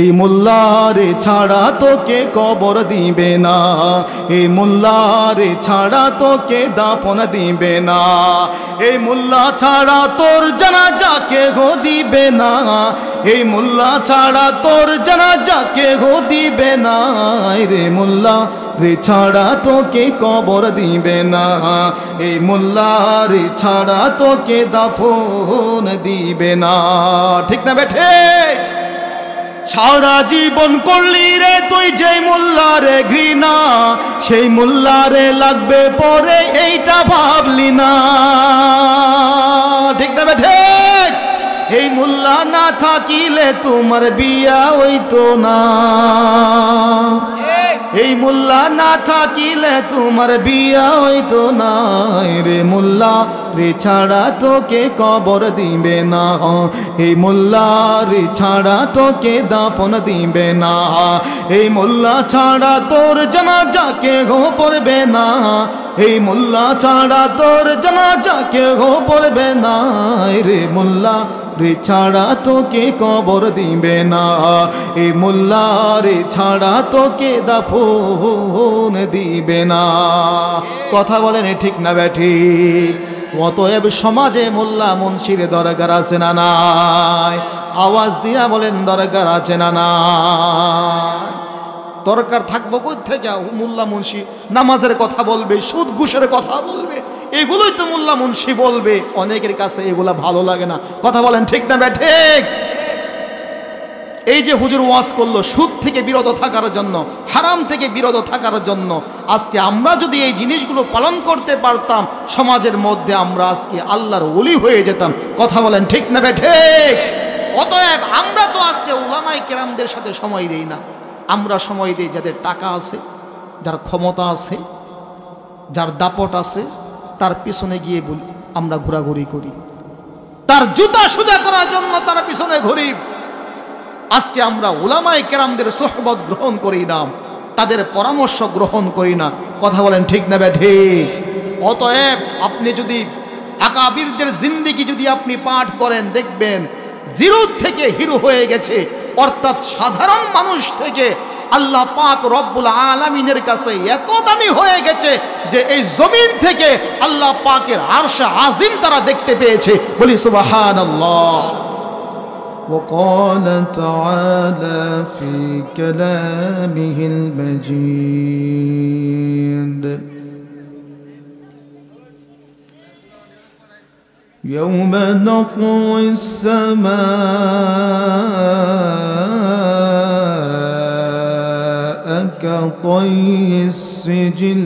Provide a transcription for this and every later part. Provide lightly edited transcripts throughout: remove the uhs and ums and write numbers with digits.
এই মোল্লারে ছাড়া তোকে কবর দিবে না, এই মোল্লারে ছাড়া তোকে দাফন দিবে না, এই মোল্লা ছাড়া তোর জানাজা কেহ দিবে না, এই মোল্লা ছাড়া তোর জানাজা কেহ দিবে না, রে মোল্লা রে ছাড়া তোকে কবর দিবে না, এই মোল্লা রে ছাড়া তোকে দাফন দিবে না। ঠিক না বেঠে? সারা জীবন করলি রে তুই যেই মোল্লারে ঘৃণা, সেই মোল্লারে লাগবে পরে এইটা ভাবলি না। ঠিক না বেঠে? এই মোল্লা না থাকিলে তোমার বিয়া হইতো না, এই মোল্লা না থাকিলে তোমার বিয়া হইতো না, রে মোল্লা রে ছাড়া তোকে কবর দিবে না, এই মোল্লা রে ছাড়া তোকে দাফন দিবে না, এই মোল্লা ছাড়া তোর জানাজা কেহ পড়বে না, এই মোল্লা ছাড়া তোর জানাজা কেহ পড়বে না, রে মোল্লা রে ছাড়া তোকে কবর দিবে না, এই মোল্লা রে ছাড়া তোকে দাফন দিবে না। কথা বলেন ঠিক না বেঠিক? অতএব সমাজে মোল্লা মুন্সির দরকার আছে না নাই? আওয়াজ দিয়া বলেন দরকার আছে না নাই? দরকার থাকবো কই থেকে? মোল্লা মুন্সি নামাজের কথা বলবে, সুদ ঘুষের কথা বলবে, এগুলোই তো মোল্লা মুন্সি বলবে। অনেকের কাছে এগুলা ভালো লাগে না। কথা বলেন ঠিক না বেঠিক? এই যে হুজুর ওয়াজ করলো সুদ থেকে বিরত থাকার জন্য, হারাম থেকে বিরত থাকার জন্য, আজকে আমরা যদি এই জিনিসগুলো পালন করতে পারতাম, সমাজের মধ্যে আমরা আজকে আল্লাহর ওলি হয়ে যেতাম। কথা বলেন ঠিক না বেঠিক? অতএব আমরা তো আজকে উলামায়ে কেরামদের সাথে সময় দেই না, আমরা সময় দিই যাদের টাকা আছে, যার ক্ষমতা আছে, যার দাপট আছে, তার পিছনে গিয়ে বলি আমরা ঘোরাঘুরি করি, তার জুতা সোজা করার জন্য তার পিছনে ঘুরি। আজকে আমরা উলামায়ে কেরামদের সোহবত গ্রহণ করি না, তাদের পরামর্শ গ্রহণ করি না। কথা বলেন ঠিক না বেঠিক? অতএব আপনি যদি আকাবিরদের জিন্দেগি যদি আপনি পাঠ করেন, দেখবেন জিরো থেকে হিরো হয়ে গেছে, অর্থাৎ সাধারণ মানুষ থেকে আল্লাহ পাক রব্বুল আলামিনের কাছে এত দামি হয়ে গেছে যে এই জমিন থেকে আল্লাহ পাকের আরশ আজিম তারা দেখতে পেয়েছে। বলি সুবহানাল্লাহ। وقال تعالى في كلامه المجيد يوم نطوي السماء كطي السجل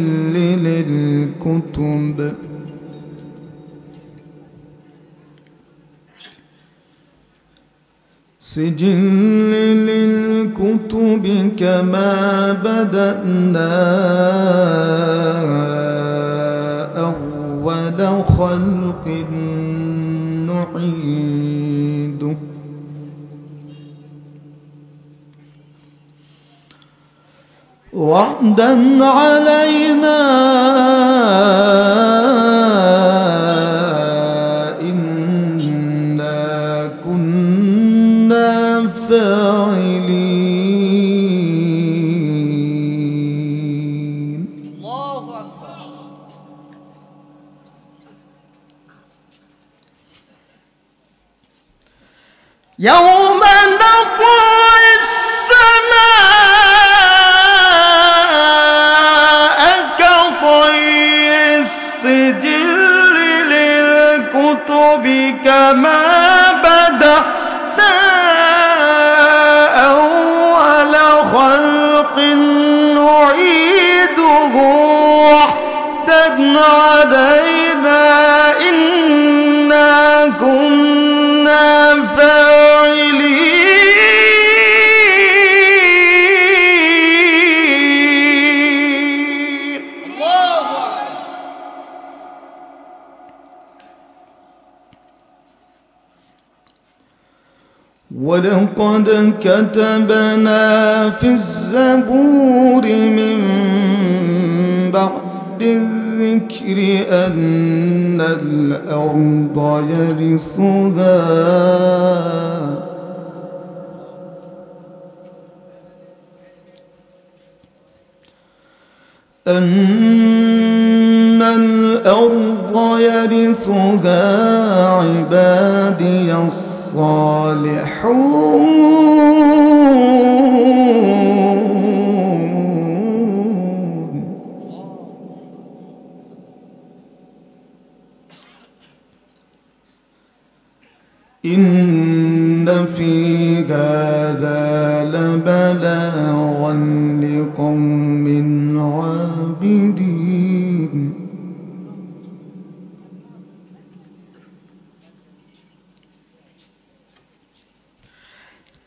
للكتب سجل للكتب كما بدأنا أول خلق نعيده وعدا علينا إنا كنا فاعلين. الله أكبر. يوم نطوي السماء كطي السجل للكتب كما بدأنا أول خلق نعيده وعدا علينا إنا كنا فاعلين. ولقد كتبنا في الزبور من بعد الذكر أن الأرض يرثها أن الأرض يرثها عبادي الصالحون إن في هذا لبلاغا لقوم عابدين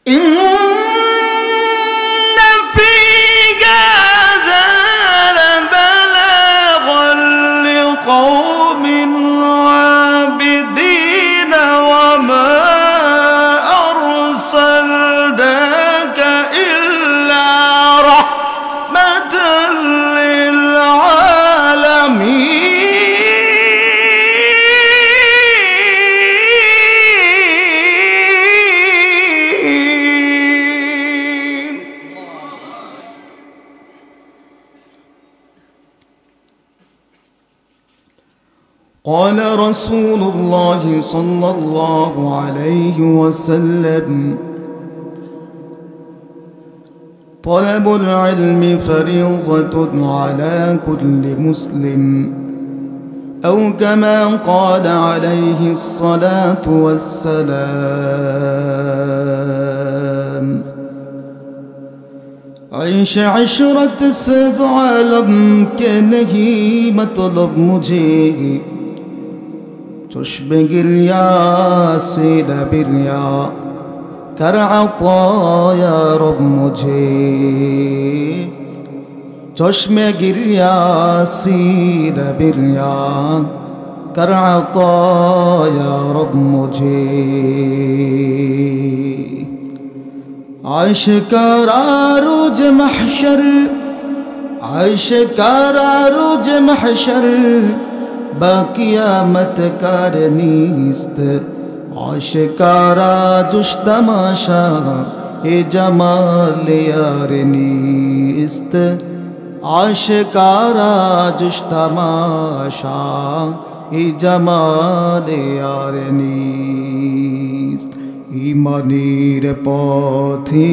إن في هذا لبلاغا لقوم عابدين وما أرسلناك إلا رحمة للعالمين قال رسول الله صلى الله عليه وسلم طلب العلم فريضة على كل مسلم أو كما قال عليه الصلاة والسلام عيش عشرة صد عالم के नहीं मतलब मुझे चश्मे गिरिया से बिरिया कर अताया रब मुझे चश्मे गिरिया से बिरिया कर अताया रब मुझे आशिकारा रोज महशर आशिकारा रोज महशर बाक़ियामत कार नीस्त आशिकारा जुश तमाशा ए जमाल यार नीस्त आशिकारा जुश तमाशा ए जमाल यार नीस्त ईमानेर पथे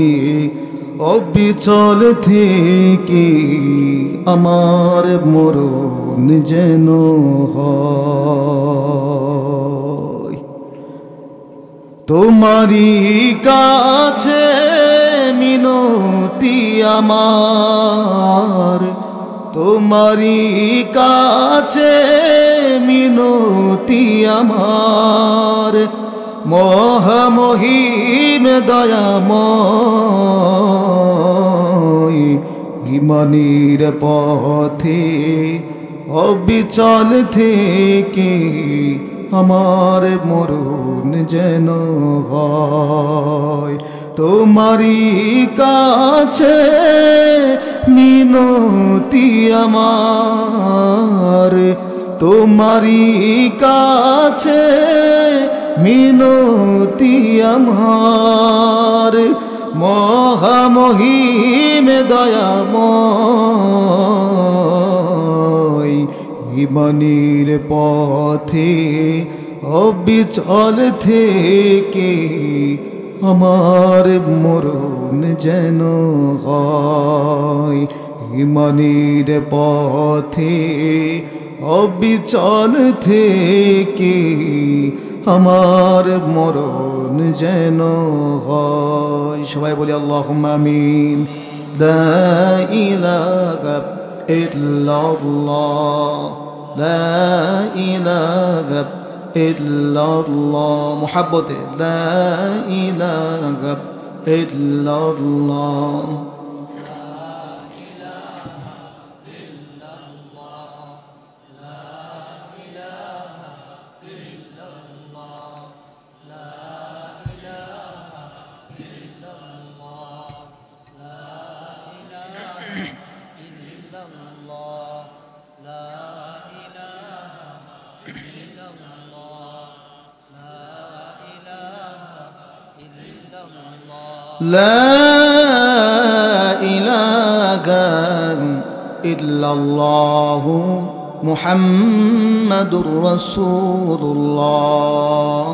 অবিচল থেকে আমার মরণ যেন হয় তোমারই কাছে মিনতি আমার তোমারই কাছে মিনতি আমার মহামহিম দয়াময় ইমানের পথে অবিচল থেকে আমার মরণ যেন হয় তোমারই কাছে মিনতি আমার তোমারই কাছে মিনতি আমার মহামহিম দয়াময় ইমানের পথে অবিচল থেকে আমার মরণ যেন হয় ইমানের পথে অবিচল থেকে আমার মরণ যেন হয় সবাই বলি আল্লাহুম্মা আমিন লা ইলাহা ইল্লাল্লাহ লা ইলাহা ইল্লাল্লাহ মুহাব্বতে লা ইলাহা ইল্লাল্লাহ لا إله ইল্লাল্লাহু মুহাম্মাদুর রাসূলুল্লাহ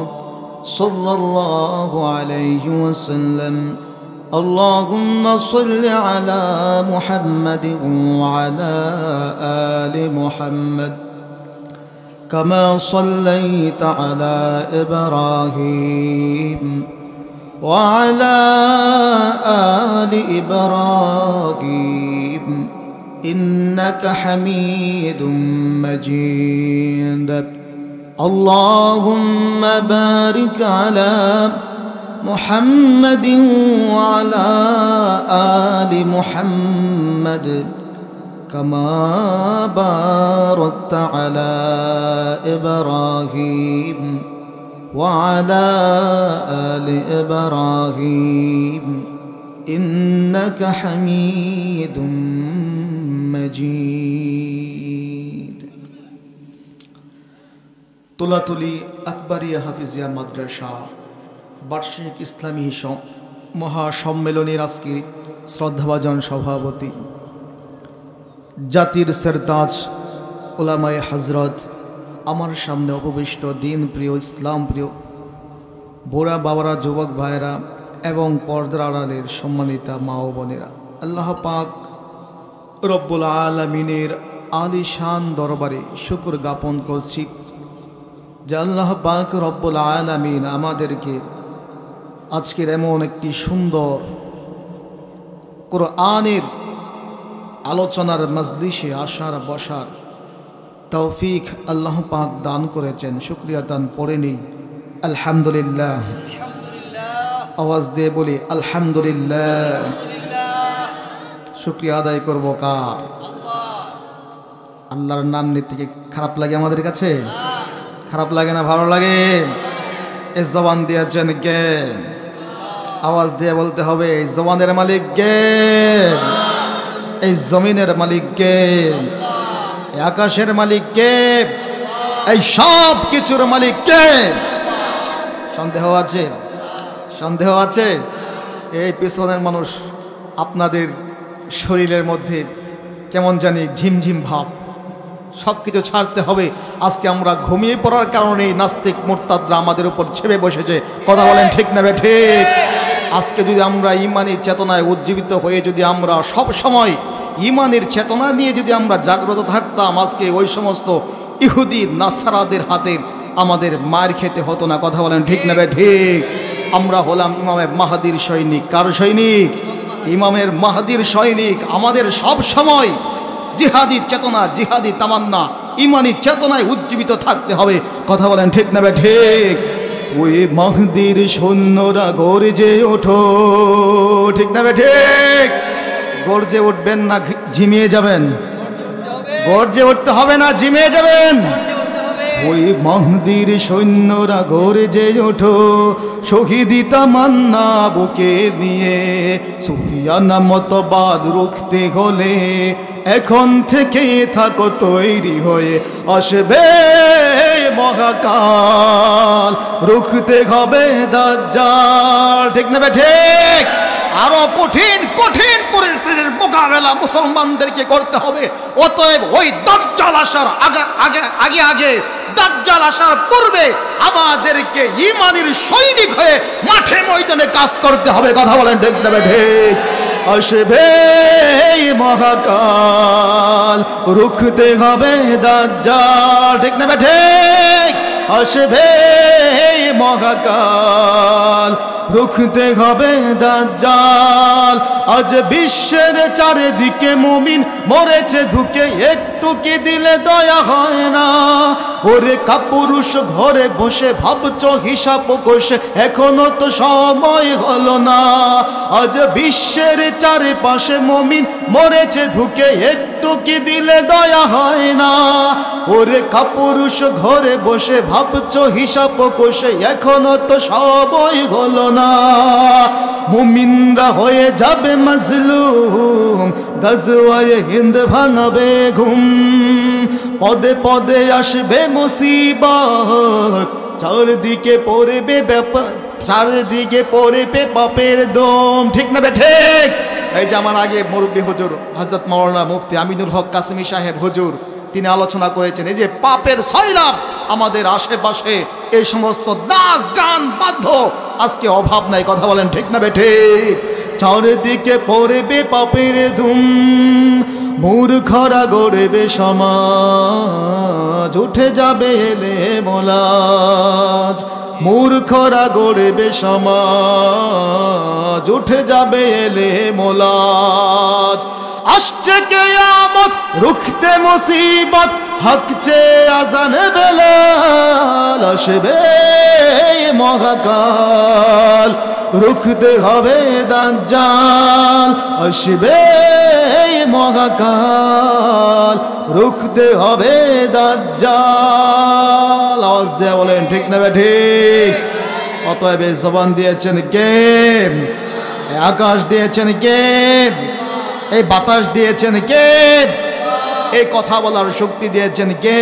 সাল্লাল্লাহু আলাইহি ওয়াসাল্লাম। আল্লাহুম্মা সাল্লি আলা মুহাম্মাদিন ওয়া আলা আলি মুহাম্মাদ কামা সাল্লাইতা আলা ইব্রাহিম ওয়া আলা আলি ইব্রাহিম ইন্নাকা হামিদুম মাজিদ। আল্লাহুম্মা বারিক আলা মুহাম্মাদিন ওয়া আলা আলি মুহাম্মাদ কামা বারাকতা আলা ইব্রাহিম ওয়া আলা আলি ইব্রাহিম ইন্নাকা হামিদুম মাজিদ। তুলাতুলি আকবরিয়া হাফিজিয়া মাদ্রাসা বার্ষিক ইসলামী মহাসম্মেলনের আজকে শ্রদ্ধাভাজন সভাপতি জাতির সেরতাজ ওলামায়ে হজরত, আমার সামনে উপবিষ্ট দিন প্রিয় ইসলাম প্রিয় বুড়া বাবারা, যুবক ভাইয়েরা এবং পর্দার আড়ালের সম্মানিতা মা ও বোনেরা, আল্লাহ পাক রব্বুল আলামিনের আলিশান দরবারে শুকর জ্ঞাপন করছি যে আল্লাহ পাক রব্বুল আলামিন আমাদেরকে আজকের এমন একটি সুন্দর কোরআনের আলোচনার মজলিসে আসার বসার তৌফিক আল্লাহ পাক দান করেছেন। শুকরিয়া দান পড়ে নেই আলহামদুলিল্লাহ। আওয়াজ দিয়ে বলি আলহামদুলিল্লাহ। শুকরিয়া আদায় করব কার? আল্লাহর নাম নিতে কি খারাপ লাগে আমাদের কাছে? খারাপ লাগে না, ভালো লাগে? এই জবান দিয়েছেন কে? আওয়াজ দিয়ে বলতে হবে এই জবানের মালিক কে? এই জমিনের মালিক কে? এই আকাশের মালিক কে? এই সব কিছুর মালিক কে? সন্দেহ আছে? সন্দেহ আছে? এই পিছনের মানুষ আপনাদের শরীরের মধ্যে কেমন জানি ঝিমঝিম ভাব, সব কিছু ছাড়তে হবে। আজকে আমরা ঘুমিয়ে পড়ার কারণে নাস্তিক মুরতাদরা আমাদের উপর ছেপে বসেছে। কথা বলেন ঠিক না বে ঠিক? আজকে যদি আমরা ইমানি চেতনায় উজ্জীবিত হয়ে যদি আমরা সব সময় ইমানের চেতনা নিয়ে যদি আমরা জাগ্রত থাকতাম, আজকে ওই সমস্ত ইহুদি নাসারাদের হাতে আমাদের মার খেতে হতো না। কথা বলেন ঠিক না বে ঠিক? আমরা হলাম ইমামে মাহাদির সৈনিক। কার সৈনিক? ইমামের মাহাদির সৈনিক। আমাদের সব সময় জিহাদি চেতনা, জিহাদি তামান্না, ইমানি চেতনায় উজ্জীবিত থাকতে হবে। কথা বলেন ঠিক না বে ঠিক? ওই মাহদির সৈন্যরা গর্জে ওঠো, ঠিক না বে ঠিক? গর্জে উঠবেন না ঝিমিয়ে যাবেন? গর্জে উঠতে হবে না, ঝিমিয়ে যাবেন। ওই মাহদির সৈন্যরা গর্জে ওঠো, শহীদি তামান্না বুকে নিয়ে, সুফিয়ানা মতবাদ রুখতে হলে এখন থেকে থাকো তৈরি হয়ে, আসবে মহাকাল, রুখতে হবে দাজ্জাল। ঠিক না বে ঠিক? আরো কঠিন কঠিন পরিস্থিতির মোকাবেলা মুসলমানদেরকে করতে হবে। অতএব ওই দাজ্জাল আসার আগে দাজ্জাল আসার পূর্বে আমাদেরকে ঈমানের সৈনিক হয়ে মাঠে ময়দানে কাজ করতে হবে। কথা বলেন ঠিক না বে ঠিক? আসবে মহাকাল, রুখতে হবে দাজ্জাল। ঠিক না বে ঠিক? আসবে মহাকাল, রুখতে হবে দাজ্জাল। আজ বিশ্বের চারিদিকে মুমিন মরেছে ধুকে, একটু কি দিলে দয়া হয় না? ওরে কাপুরুষ ঘরে বসে ভাবছো হিসাব কষে, এখনো তো সময় হলো না। আজ বিশ্বের চারিপাশে মুমিন মরেছে ধুকে, একটু কি দিলে দয়া হয় না? ওরে কাপুরুষ ঘরে বসে ভাবছো হিসাব কষে, এখনো তো সময় হলো না। মুমিনরা হয়ে যাবে মাজলুম, গজওয়ায়ে হিন্দ ভাঙাবে ঘুম, পদে পদে আসবে মুসিবত, চারদিকে পড়বে ব্যাপার, চারদিকে পড়বে পাপের দম। ঠিক না বে ঠিক? এই যে আমার আগে মুরব্বী হুজুর হযরত মাওলানা মুফতি আমিনুল হক কাসেমী সাহেব হুজুর তিনি আলোচনা করেছেন, এই যে পাপের সয়লাব আমাদের আশেপাশে, এই সমস্ত নাচ গান বাধ্য আজকে অভাব নাই। কথা বলেন ঠিক না বেঠিক? চারিদিকে পড়বে পাপের ধুম, মূর্খরা গড়বে সমাজ, উঠে যাবে এলে মোলাজ। মূর্খরা গড়বে সমাজ, উঠে যাবে এলে মোলাজ। আসছে কিয়ামত রুখতে মুসিবত, হক চেয়ে আজান বেলাল। আসবে মহাকাল, রুখতে হবে দাজ্জাল। আসবে মহাকাল, রুখতে হবে দাজ্জাল। আওয়াজ দিয়ে বলেন ঠিক না ঠিক? অতএব এই জবান দিয়েছেন কে? এই আকাশ দিয়েছেন কে? এই বাতাস দিয়েছেন কে? এই কথা বলার শক্তি দিয়েছেন কে?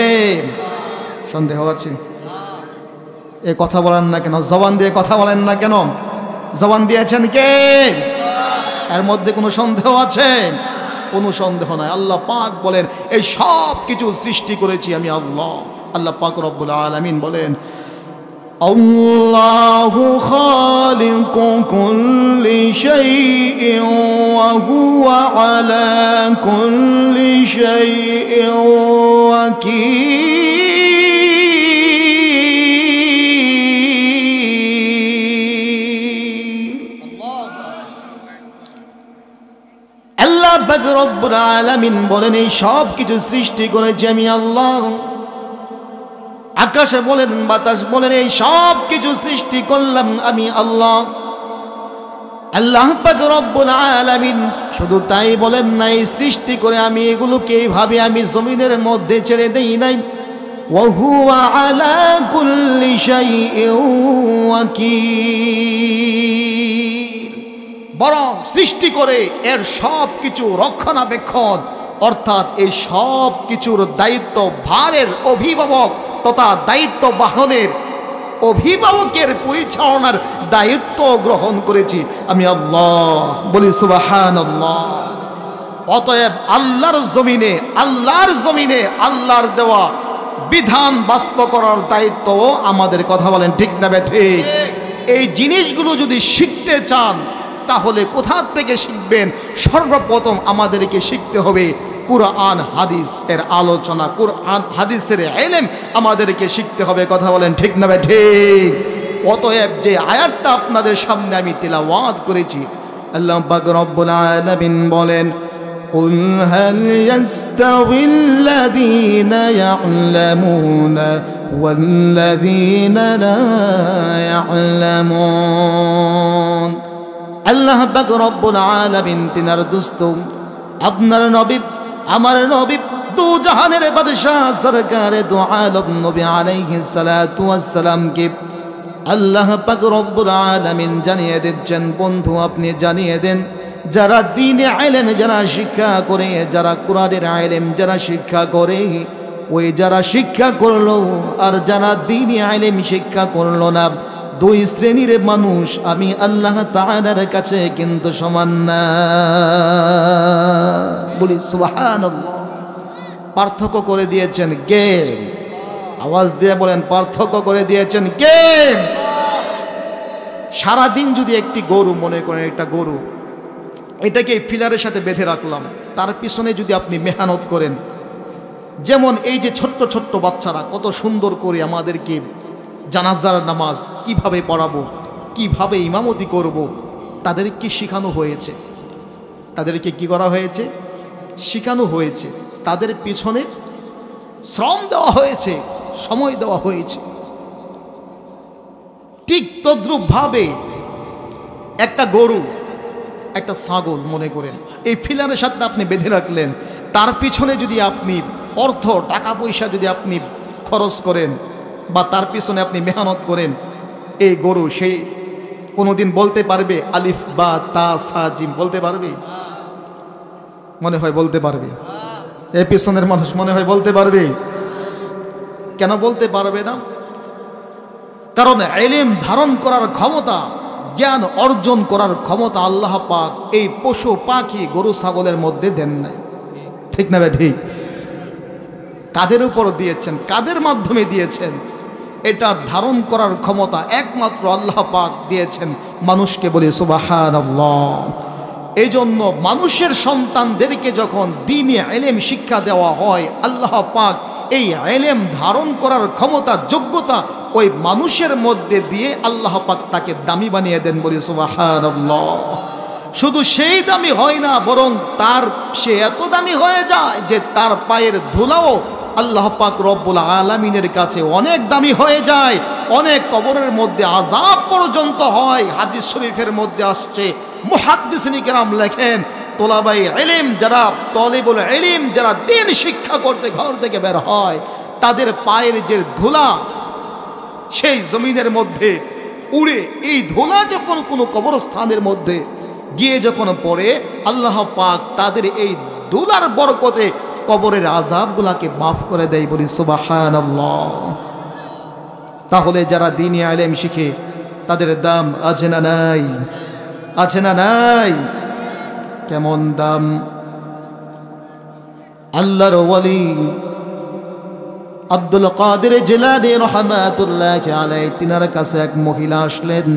সন্দেহ আছে? এই কথা বলেন না কেন? জবান দিয়ে কথা বলেন না কেন? জবান দিয়েছেন কে? এর মধ্যে কোনো সন্দেহ আছে? কোনো সন্দেহ নাই। আল্লাহ পাক বলেন এই সব কিছু সৃষ্টি করেছি আমি আল্লাহ। আল্লাহ পাক রব্বুল আলামিন বলেন আল্লাহু খালিকু কুল্লি শাইইন ওয়া হুয়া আলা কুল্লি শাইইন ওয়াকিল। আল্লাহ পাক রব্বুল আলামিন বলেন এই সব কিছু সৃষ্টি করেছি আমি আল্লাহ। আকাশে বলেন বাতাস বলেন এই সব কিছু সৃষ্টি করলাম আমি আল্লাহ। আল্লাহ পাক রব্বুল আলামিন শুধু তাই বলেন নাই, সৃষ্টি করে আমি এগুলোকে এইভাবে আমি জমিনের মধ্যে ছেড়ে দেই নাই। ওয়া হুয়া আলা কুল্লি শাইইন ওয়াকিল, বরং সৃষ্টি করে এর সব কিছু রক্ষণাবেক্ষণ অর্থাৎ এই সব কিছুর দায়িত্ব ভারের অভিভাবক তথা দায়িত্ব বাহনের অভিভাবকের পরিচালনার দায়িত্ব গ্রহণ করেছি আমি আল্লাহ। বলি সুবহানাল্লাহ। অতএব আল্লাহর জমিনে আল্লাহর দেওয়া বিধান বাস্তব করার দায়িত্ব আমাদের। কথা বলেন ঠিক না ঠিক? এই জিনিসগুলো যদি শিখতে চান তাহলে কোথা থেকে শিখবেন? সর্বপ্রথম আমাদেরকে শিখতে হবে কুরআন হাদিস এর আলোচনা, কুরআন হাদিসের ইলম আমাদেরকে শিখতে হবে। কথা বলেন ঠিক না ঠিক? অতএব যে আয়াতটা আপনাদের সামনে আমি তিলাওয়াত করেছি, আল্লাহ পাক রব্বুল আলামিন বলেন কুল হাল ইয়াস্তাউিল্লাযীনা ইয়া'লামুনা ওয়াল্লাযীনা লা ইয়া'লামুন। আল্লাহ পাক রব্বুল আলামিন তিনার দোস্ত আপনার নবী আমার নবী দু জাহানের বাদশাহ সরকারে দু আলম নবী আলাইহিস সালাতু ওয়াস সালাম কে আল্লাহ পাক রব্বুল আলামিন জানিয়ে দিচ্ছেন, বন্ধু আপনি জানিয়ে দেন যারা দ্বীনে ইলম যারা শিক্ষা করে, যারা কুরআনের ইলম যারা শিক্ষা করে, ওই যারা শিক্ষা করলো আর যারা দ্বীনে ইলম শিক্ষা করলো না, দুই শ্রেণীর মানুষ আমি আল্লাহ তাআলার কাছে কিন্তু সমান না। বলি সুবহানাল্লাহ। পার্থক্য করে দিয়েছেন কে? আওয়াজ দিয়ে বলেন পার্থক্য করে দিয়েছেন কে? সারাদিন যদি একটি গরু মনে করেন, একটা গরু এটাকে ফিলারের সাথে বেঁধে রাখলাম, তার পিছনে যদি আপনি মেহনত করেন, যেমন এই যে ছোট্ট ছোট্ট বাচ্চারা কত সুন্দর করে আমাদেরকে জানাজার নামাজ কিভাবে পড়াবো, কিভাবে ইমামতি করব, তাদেরকে শেখানো হয়েছে। তাদেরকে কি করা হয়েছে? শেখানো হয়েছে। তাদের পিছনে শ্রম দেওয়া হয়েছে, সময় দেওয়া হয়েছে। ঠিক তদ্রূপভাবে একটা গরু, একটা ছাগল মনে করেন এই ফিলারের সাথে আপনি বেঁধে রাখলেন, তার পিছনে যদি আপনি অর্থ টাকা পয়সা যদি আপনি খরচ করেন বা তার পিছনে আপনি মেহনত করেন, এই গরু সেই কোনোদিন বলতে পারবে আলিফ বা তা সা জিম বলতে পারবে? মনে হয় বলতে পারবে। এই পিছনের মানুষ মনে হয় বলতে পারবে। কেন বলতে পারবে না? কারণ ইলম ধারণ করার ক্ষমতা জ্ঞান অর্জন করার ক্ষমতা আল্লাহ পাক এই পশু পাখি গরু ছাগলের মধ্যে দেন নাই। ঠিক না ভাই? ঠিক। কাদের উপর দিয়েছেন, কাদের মাধ্যমে দিয়েছেন? এটা ধারণ করার ক্ষমতা একমাত্র আল্লাহ পাক দিয়েছেন মানুষকে। বলি সুবহানাল্লাহ। এই জন্য মানুষের সন্তানদেরকে যখন দ্বীনি ইলম শিক্ষা দেওয়া হয়, আল্লাহ পাক এই ইলম ধারণ করার ক্ষমতা যোগ্যতা ওই মানুষের মধ্যে দিয়ে আল্লাহ পাক তাকে দামি বানিয়ে দেন। বলি সুবহানাল্লাহ। শুধু সেই দামি হয় না, বরং সে এত দামি হয়ে যায় যে তার পায়ের ধুলাও আল্লাহ পাক রব্বুল আলামিনের কাছে অনেক দামি হয়ে যায়। অনেক কবরের মধ্যে আযাব পর্যন্ত হয়। হাদিস শরীফের মধ্যে আসছে, মুহাদ্দিসিন কিরাম লেখেন, তোলাবাই ইলম যারা, তলিবুল ইলম যারা দ্বীন শিক্ষা করতে ঘর থেকে বের হয়, তাদের পায়ের যে ধুলা সেই জমিনের মধ্যে উড়ে, এই ধুলা যখন কোনো কবরস্থানের মধ্যে গিয়ে যখন পড়ে, আল্লাহ পাক তাদের এই ধুলার বরকতে কবরের আযাবগুলাকে মাফ করে দেয়। বলি সুবহানাল্লাহ। তাহলে যারা দ্বীনি ইলম শিখে তাদের দাম আছে না নাই? আছে না নাই? কেমন দাম! আল্লাহর ওয়ালি আব্দুল কাদের জিলানী রাহমাতুল্লাহি আলাইহি, তিনার কাছে এক মহিলা আসলেন।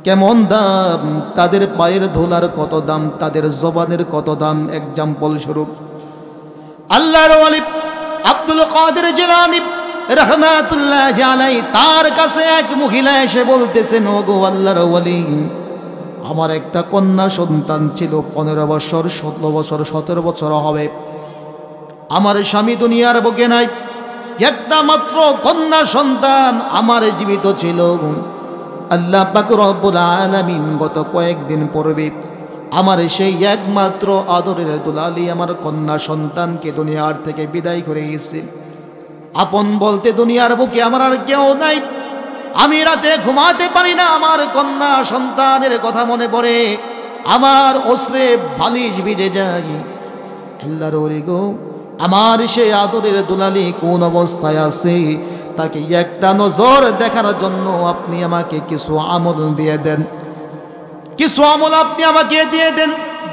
কেমন দাম! তাদের পায়ের ধুলার কত দাম, তাদের জবানের কত দাম। এক্সাম্পল স্বরূপ, আল্লাহর ওয়ালি আব্দুল কাদের জিলানী রাহমাতুল্লাহি আলাইহি, তার কাছে এক মহিলা এসে বলতেছেন, ওগো আল্লাহর ওয়ালি, আমার একটা কন্যা সন্তান ছিল, 15 বছর, 16 বছর, 17 বছর হবে। আমার স্বামী দুনিয়ার বুকে নাই, একটা মাত্র কন্যা সন্তান আমার জীবিত ছিল। আল্লাহ পাক রব্বুল আলামিন গত কয়েকদিন পূর্বে আমার সেই একমাত্র আদরের দুলালি আমার কন্যা সন্তানকে দুনিয়ার থেকে বিদায় করে গেছে। আপন বলতে দুনিয়ার বুকে আমার আর কেউ নাই। আমি রাতে ঘুমাতে পারি না, আমার কন্যা সন্তানের কথা মনে পড়ে, আমার অশ্রে বালিশ ভিজে যায়। আল্লাহর ওলি গো, আমার সেই আদরের দুলালি কোন অবস্থায় আছে, তাকে একটা নজর দেখার জন্য আপনি আমাকে কিছু আমল দিয়ে দেন, কিছু আমল আপনি আমাকে দিয়ে দেন,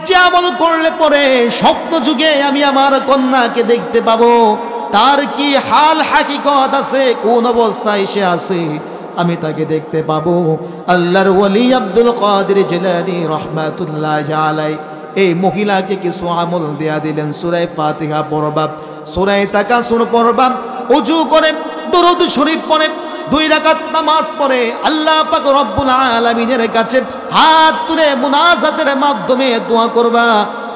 যে আমল করলে পরে স্বপ্ন যুগে আমি আমার কন্যাকে দেখতে পাবো, তার কি হাল হাকিকত আছে, কোন অবস্থায় সে আছে, আমি তাকে দেখতে পাবো। আল্লাহর ওয়ালি আব্দুল কাদের জিলানী রাহমাতুল্লাহি আলাইহি এই মহিলাকে কিছু আমল দেয়া দিলেন। সূরা ফাতিহা পড়বা, সূরা তাকাসুর পড়বা, ওযু করে দরুদ শরীফ পড়ে, 2 রাকাত নামাজ পড়ে আল্লাহ পাক রব্বুল আলামিনের কাছে হাত তুলে মুনাজাতের মাধ্যমে দোয়া করবা।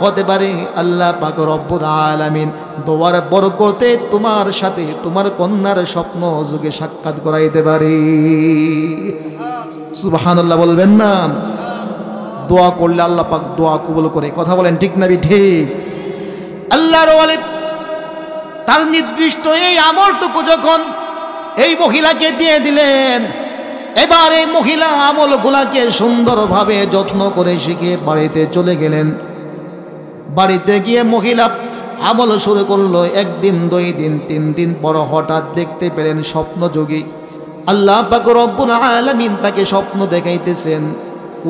হতে পারে আল্লাহ পাক রব্বুল আলামিন দোয়ার বরকতে তোমার সাথে তোমার কন্যার স্বপ্ন যুগে সাক্ষাৎ করাইতে পারে। সুবহানাল্লাহ বলবেন না? দোয়া করলে আল্লাহ পাক দোয়া কবুল করে। কথা বলেন ঠিক না ঠিক? আল্লাহর ওয়ালি তার নির্দিষ্ট এই আমলটুকু যখন এই মহিলাকে দিয়ে দিলেন, এবার এই মহিলা আমলগুলাকে সুন্দরভাবে যত্ন করে শিখে বাড়িতে চলে গেলেন। বাড়িতে গিয়ে মহিলা আমল শুরু করলো। 1 দিন, 2 দিন, 3 দিন পর হঠাৎ দেখতে পেলেন স্বপ্নযোগী আল্লাহ পাক রব্বুল আলামিন তাকে স্বপ্ন দেখাইতেছেন।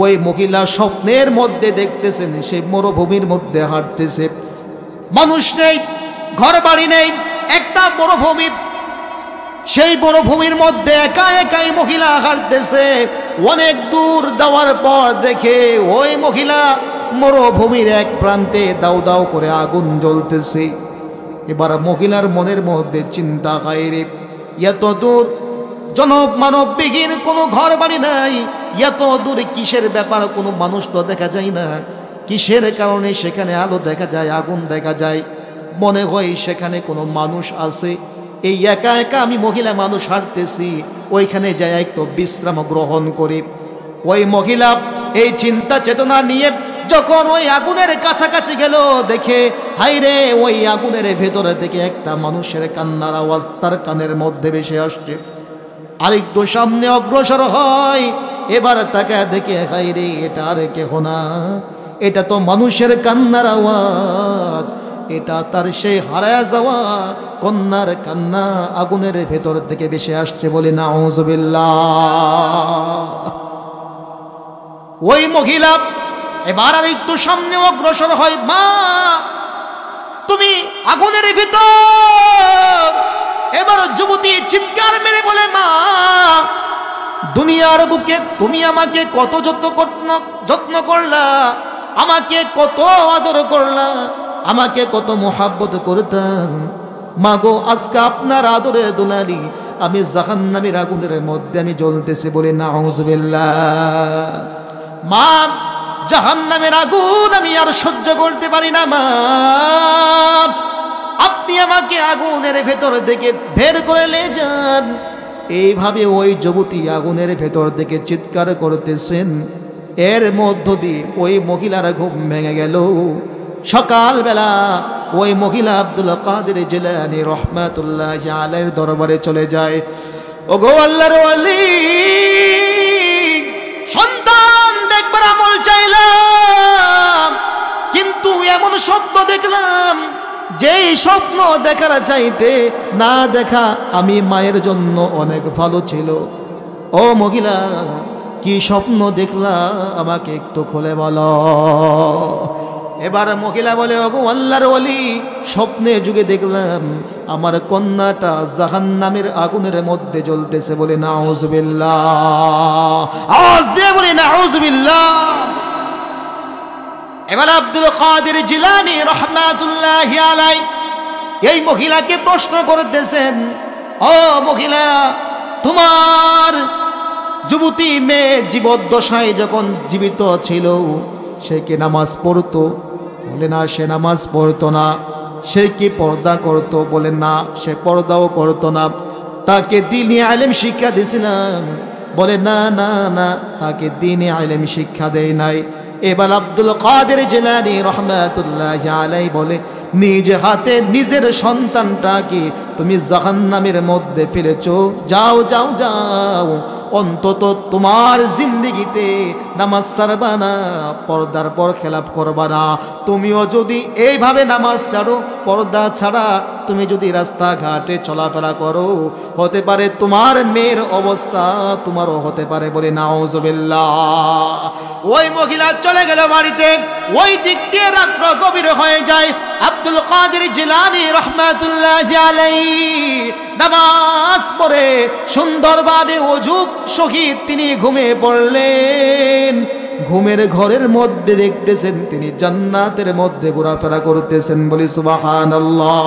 ওই মহিলা স্বপ্নের মধ্যে দেখতেছেন সে মরুভূমির মধ্যে হাঁটতেছে, মানুষ নেই, ঘর বাড়ি নেই, একটা মরুভূমি। সেই মরুভূমির মধ্যে একা একাই মহিলা হাঁটতেছে। অনেক দূর যাওয়ার পর দেখে ওই মহিলা মরুভূমির এক প্রান্তে দাউ দাউ করে আগুন জ্বলতেছে। এবার মহিলার মনের মধ্যে চিন্তা হয়, এত দূর জনব মানববিহীন কোনো ঘর বাড়ি নাই, এত দূরে কিসের ব্যাপার, কোনো মানুষ তো দেখা যায় না, কিসের কারণে সেখানে আলো দেখা যায়, আগুন দেখা যায়, মনে হয় সেখানে কোনো মানুষ আছে। এই একা একা আমি মহিলা মানুষ হাঁটতেছি, ওইখানে যাই একটু বিশ্রাম গ্রহণ করি। ওই মহিলা এই চিন্তা চেতনা নিয়ে যখন ওই আগুনের কাছাকাছি গেল, দেখে হাইরে ওই আগুনের ভেতরে থেকে একটা মানুষের কান্নার আওয়াজ তার কানের মধ্যে ভেসে আসছে। আরেকটু সামনে অগ্রসর হয়, এবার তাকে দেখে হাইরে এটা আর কেহ না, এটা তো মানুষের কান্নার আওয়াজ, এটা তার সেই হারায় যাওয়া কন্যার কান্না আগুনের ভেতর থেকে ভেসে আসছে। বলে নাউজুবিল্লাহ। ওই মহিলা এবার আর একটু সামনে অগ্রসর হয়, মা তুমি আগুনের ভিতর। এবার যুবতী চিৎকার মেরে বলে, মা দুনিয়ার বুকে তুমি আমাকে কত যত্ন করলা, আমাকে কত আদর করলা, আমাকে কত মোহাব্বত করতাম। মাগো আজকে আপনার আদরে দুলালি আমি জাহান্নামের আগুনের মধ্যে আমি জ্বলতেছি বলে নাউজুবিল্লাহ। মা জাহান্নামের আগুন আমি আর সহ্য করতে পারি না, মা আপনি আমাকে আগুনের ভেতর থেকে বের করে নিয়ে যান। এইভাবে ওই যুবতী আগুনের ভেতর থেকে চিৎকার করতেছেন। এর মধ্য দিয়ে ওই মহিলার ঘুম ভেঙে গেল। সকালবেলা ওই মহিলা আব্দুল কাদের জিলানী রহমাতুল্লাহি আলাইহির দরবারে চলে যায়। ওগো আল্লাহর ওয়ালি, সন্তান দেখবার আমল চাইলাম, কিন্তু এমন স্বপ্ন দেখলাম যেই স্বপ্ন দেখার চাইতে না দেখা আমি মায়ের জন্য অনেক ভালো ছিল। ও মহিলা, কি স্বপ্ন দেখলা আমাকে একটু খুলে বলো। এবার মহিলা বলে, ওগো আল্লাহর ওয়ালি, স্বপ্নে যুগে দেখলাম আমার কন্যাটা জাহান্নামের আগুনের মধ্যে জ্বলতেছে বলে নাউজুবিল্লাহ। আওয়াজ দিয়ে বলে নাউজুবিল্লাহ। এবার আব্দুল কাদের জিলানী রহমাতুল্লাহি আলাইহি এই মহিলাকে প্রশ্ন করতেছেন, ও মহিলা, তোমার যুবতী মেয়ে জীবদ্দশায় যখন জীবিত ছিল সে কি নামাজ পড়তো? বলে না, সে নামাজ পড়তো না। সে কি পর্দা করতো? বলে না, সে পর্দাও করতো না। তাকে দ্বীনি ইলম শিক্ষা দিয়েছিলাম? বলে না না না, তাকে দ্বীনি ইলম শিক্ষা দেয় নাই। এবার আব্দুল কাদের জিলানী রহমাতুল্লাহি আলাইহি বলে, নিজ হাতে নিজের সন্তানটাকে তুমি জাহান্নামের মধ্যে ফেলেছো। যাও যাও যাও, অন্তত তোমার জিন্দেগিতে নামাজ ছাড়বা না, পর্দার পর খেলাফ করবা না। তুমিও যদি এইভাবে নামাজ ছাড়ো, পর্দা ছাড়া তুমি যদি রাস্তাঘাটে চলাফেরা করো, হতে পারে তোমার মেয়ের অবস্থা তোমারও হতে পারে বলে নাউজুবিল্লাহ। ওই মহিলা চলে গেল বাড়িতে। ওই দিক দিয়ে রাত্র গভীর হয়ে যায়। আব্দুল কাদের জিলানী রহমাতুল্লাহি আলাইহি নামাজ পড়ে সুন্দরভাবে ওযু সহিত তিনি ঘুমিয়ে পড়লেন। ঘুমের ঘরের মধ্যে দেখতেছেন তিনি জান্নাতের মধ্যে ঘোরাফেরা করতেছেন বলি সুবহানাল্লাহ।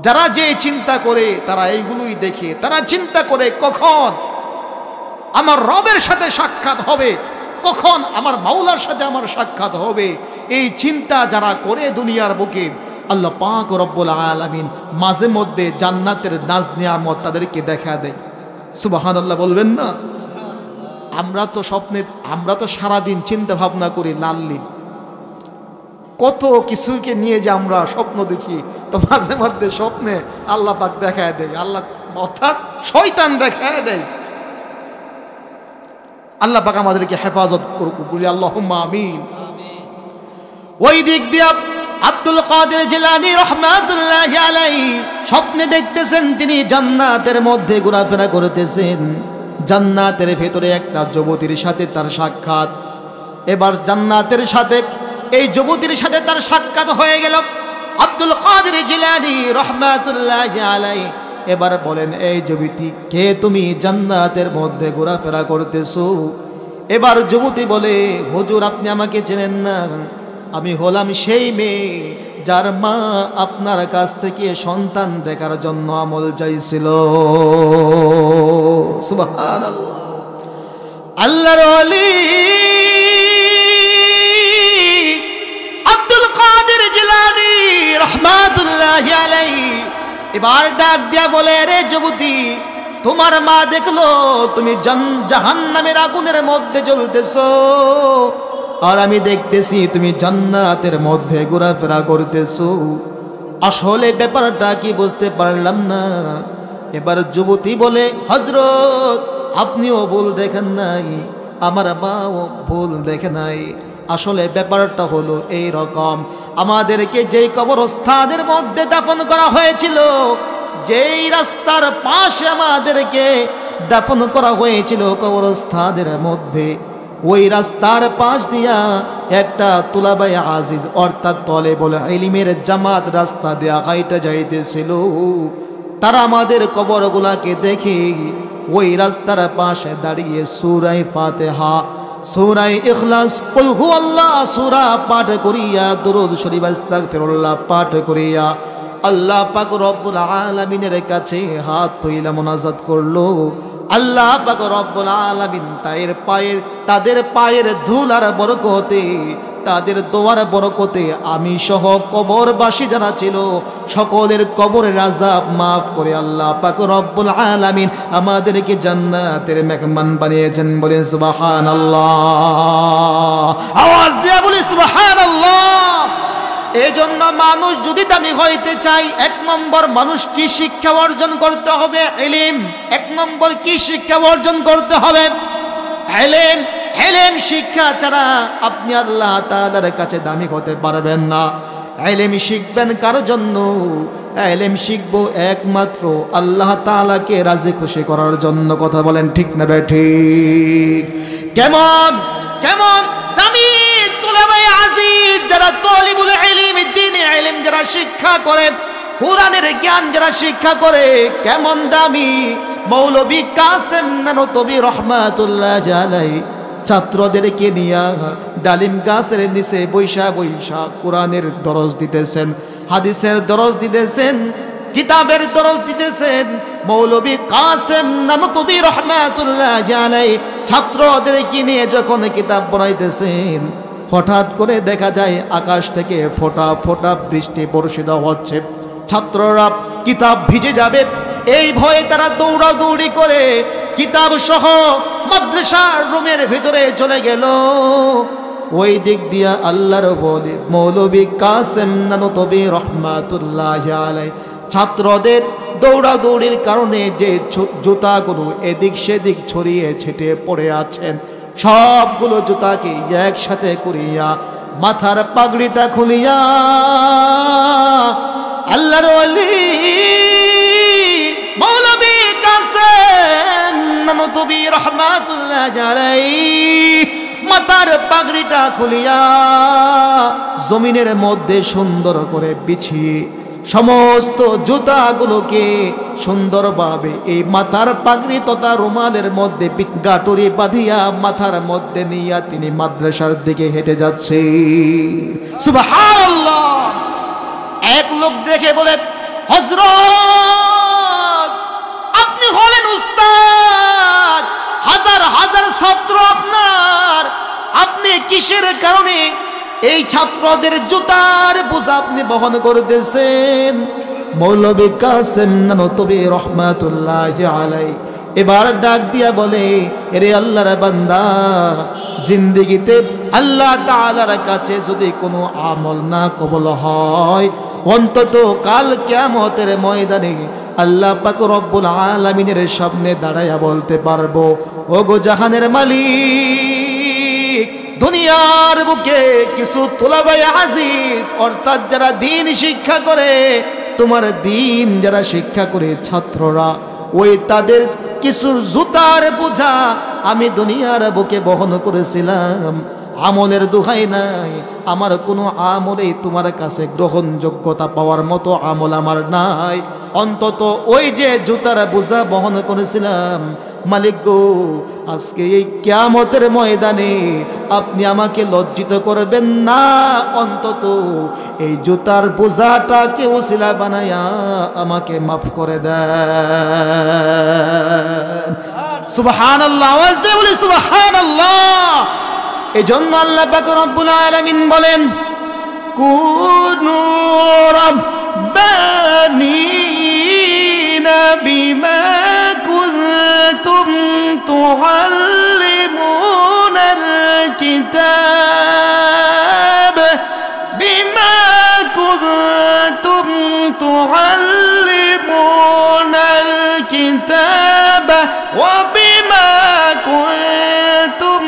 যারা যে চিন্তা করে তারা এইগুলোই দেখে, তারা চিন্তা করে কখন আমার রবের সাথে সাক্ষাৎ হবে, কখন আমার মাওলার সাথে আমার সাক্ষাৎ হবে। এই চিন্তা যারা করে দুনিয়ার বুকে, আল্লাহ পাক রব্বুল আলামিন মাঝে মধ্যে জান্নাতের নাজ নিয়ামত তাদেরকে দেখা দেয়। সুবহানাল্লাহ বলবেন না? আমরা তো সারাদিন চিন্তা ভাবনা করি লাল্লিন, কত কিছুকে নিয়ে যে আমরা স্বপ্ন দেখি, তো মাঝে মধ্যে স্বপ্নে আল্লাহ পাক দেখায় দেয়, আল্লাহ অর্থাৎ শয়তান দেখায় দেয়। আল্লাহ পাক আমাদেরকে হেফাজত করুক বলি আল্লাহুম্মা আমিন। ওই দিক দিয়ে আব্দুল কাদের জিলানী রহমাতুল্লাহি আলাইহি স্বপ্নে দেখতেছেন তিনি জান্নাতের মধ্যে ঘোরাফেরা করতেছেন। জান্নাতের ভেতরে একটা যুবতীর সাথে তার সাক্ষাৎ। এবার জান্নাতের সাথে এই যুবতীর সাথে তার সাক্ষাৎ হয়ে গেল। আব্দুল কাদের জিলানী রহমাতুল্লাহি আলাইহি এবার বলেন, এই যুবতী কে তুমি জান্নাতের মধ্যে ঘোরাফেরা করতেছো? এবার যুবতী বলে, হুজুর আপনি আমাকে চেনেন না, আমি হলাম সেই মেয়ে যার মা আপনার কাছ থেকে সন্তান দেখার জন্য আমল চাইছিল। সুবহানাল্লাহ। আল্লাহর ওয়ালি আব্দুল কাদের জিলানী রহমাতুল্লাহি আলাইহি এবার ডাক দিয়া বলে, রে যুবতী, তোমার মা দেখলো তুমি জাহান্নামের আগুনের মধ্যে জ্বলতেছো, আর আমি দেখতেছি তুমি জান্নাতের মধ্যে ঘোরাফেরা করতেছো। আসলে ব্যাপারটা কি বুঝতে পারলাম না। এবার যুবতী বলে, হযরত আপনিও ভুল দেখেন নাই, আমার মাও ভুল দেখে নাই। আসলে ব্যাপারটা হলো এই রকম, আমাদেরকে যেই কবরস্থানের মধ্যে দাফন করা হয়েছিল, যেই রাস্তার পাশে আমাদেরকে দাফন করা হয়েছিল কবরস্থানের মধ্যে। ওই রাস্তার পাশ দিয়া একটা তুলাবাই আজিজ অর্থাৎ তলেবুল ইলমের জামাত রাস্তা দিয়া হাইটা যাইতেছিল। তারা আমাদের কবরগুলাকে দেখে ওই রাস্তার পাশে দাঁড়িয়ে সূরা ফাতিহা, সূরা ইখলাস, কুল হুয়াল্লাহ সূরা পাঠ করিয়া দুরূদ শরীফ আস্তাগফিরুল্লাহ পাঠ করিয়া আল্লাহ পাক রব্বুল আলামিনের কাছে হাত তুলে মুনাজাত করলো। আল্লাহ পাক রব্বুল আলামিন তাদের পায়ের ধুলার বরকতে, তাদের দোয়ার বরকতে আমি সহ কবরবাসী যারা ছিল সকলের কবরের আযাব মাফ করে আল্লাহ পাক রব্বুল আলামিন আমাদেরকে জান্নাতের মেহমান বানিয়েছেন। বলেন সুবহানাল্লাহ, আওয়াজ দিয়ে বলি সুবহানাল্লাহ। এই জন্য মানুষ যদি দামি হইতে চায়, এক নম্বর মানুষ কি শিক্ষা অর্জন করতে হবে? ইলম। এক নম্বর কি শিক্ষা অর্জন করতে হবে? ইলম। ইলম শিক্ষা ছাড়া আপনি আল্লাহ তাআলার কাছে দামি হতে পারবেন না। ইলম শিখবেন কার জন্য? ইলম শিখবো একমাত্র আল্লাহ তাআলাকে রাজি খুশি করার জন্য। কথা বলেন ঠিক না ঠিক? কেমন কেমন দামি তুলাবাই আজিজ যারা তালিবুল ইলম, দ্বীনি ইলম যারা শিক্ষা করে, কোরআনের জ্ঞান যারা শিক্ষা করে, কেমন দামি মৌলভী কাসেম নানতবী রাহমাতুল্লাহি আলাইহি ছাত্রদেরকে নিয়া ডালিম গাছের নিচে বৈশা বৈশা কোরআনের দরজ দিতেছেন, হাদিসের দরজ দিতেছেন, কিতাবের দরজ দিতেছেন। মৌলভী কাসেম নানতবী রাহমাতুল্লাহি আলাইহি ছাত্রদেরকে নিয়ে যখন কিতাব পড়াইতেছেন, হঠাৎ করে দেখা যায় আকাশ থেকে ফোঁটা ফোঁটা বৃষ্টি বর্ষিত হচ্ছে। ছাত্ররা কিতাব ভিজে যাবে এই ভয়ে তারা দৌড়াদৌড়ি করে কিতাব সহ মাদ্রাসার রুমের ভিতরে চলে গেল। ওই দিক দিয়া আল্লাহর ওলি মৌলভী কাসেম নানতবী রাহমাতুল্লাহি আলাইহি ছাত্রদের দৌড়াদৌড়ির কারণে যে জুতাগুলো এদিক সেদিক ছড়িয়ে ছিটিয়ে পড়ে আছেন, সবগুলো জুতাকে একসাথে করিয়া মাথার পাগড়িটা খুলিয়া আল্লাহর ওলি মৌলভী কাসেম নানতবী রাহমাতুল্লাহি আলাইহি মাথার পাগড়িটা খুলিয়া জমিনের মধ্যে সুন্দর করে বিছিয়ে সমস্ত জুতাগুলোকে সুন্দরভাবে এই মাথার পাগড়ি তথা রুমালের মধ্যে গাটুরি বাঁধিয়া মাথার মধ্যে নিয়ে তিনি মাদ্রাসার দিকে হেঁটে যাচ্ছে। সুবহানাল্লাহ। এক লোক দেখে বলে, হযরত আপনি হলেন উস্তাদ, হাজার হাজার ছাত্র আপনার, আপনি কিসের কারণে এই ছাত্রদের জুতার বোঝা আপনি বহন করতেছেন? মৌলভী কাসেম নানতবী রাহমাতুল্লাহি আলাইহি এবার ডাক দিয়া বলে, এরে আল্লাহর বান্দা, জিন্দেগিতে আল্লাহ তাআলার কাছে যদি কোনো আমল না কবুল হয়, অন্তত কাল কিয়ামতের ময়দানে আল্লাহ পাক রব্বুল আলামিনের সামনে দাঁড়ায়া বলতে পারবো, ওগো জাহানের মালিক, দুনিয়ার বুকে কিছু তুলাবাই আজিজ অর্থাৎ যারা দ্বীন শিক্ষা করে, তোমার দ্বীন যারা শিক্ষা করে ছাত্ররা, ওই তাদের কিছু জুতার বোঝা আমি দুনিয়ার বুকে বহন করেছিলাম। আমলের দোহাই নাই, আমার কোনো আমলেই তোমার কাছে গ্রহণযোগ্যতা পাওয়ার মতো আমল আমার নাই। অন্তত ওই যে জুতার বোঝা বহন করেছিলাম, মালিক গো, আজকে এই কিয়ামতের ময়দানে আপনি আমাকে লজ্জিত করবেন না, অন্তত এই জুতার বোঝাটাকে ওসিলা বানায়া আমাকে মাফ করে দেন। সুবহানাল্লাহ, আওয়াজ দিয়ে বলি সুবহানাল্লাহ। এজন্য আল্লাহ পাক রব্বুল আলামিন বলেন, কুনু রাব্বানিনা বিমা কুনতুম তুআল্লিমুনাল কিতাব, বিমা কুনতুম তুআল্লিমুনাল কিতাব ওয়া বিমা কুনতুম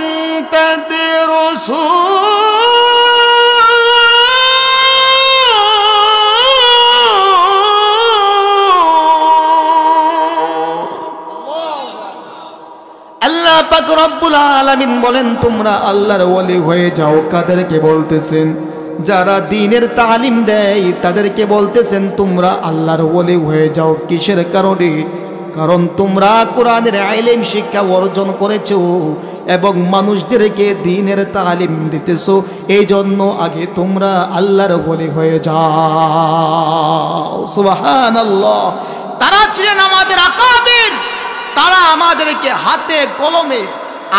তাদরুসুন। পাক রব্বুল আলামিন বলেন তোমরা আল্লাহর ওলি হয়ে যাও। কাদেরকে বলতেছেন? যারা দ্বীনের তালিম দেয় তাদেরকে বলতেছেন তোমরা আল্লাহর ওলি হয়ে যাও। কিসের কারণে? কারণ তোমরা কোরআনের ইলম শিক্ষা অর্জন করেছো এবং মানুষদেরকে দ্বীনের তালিম দিতেছো, এই জন্য আগে তোমরা আল্লাহর ওলি হয়ে যাও। সুবহানাল্লাহ। তারা ছিলেন আমাদের আকাবির, তারা আমাদেরকে হাতে কলমে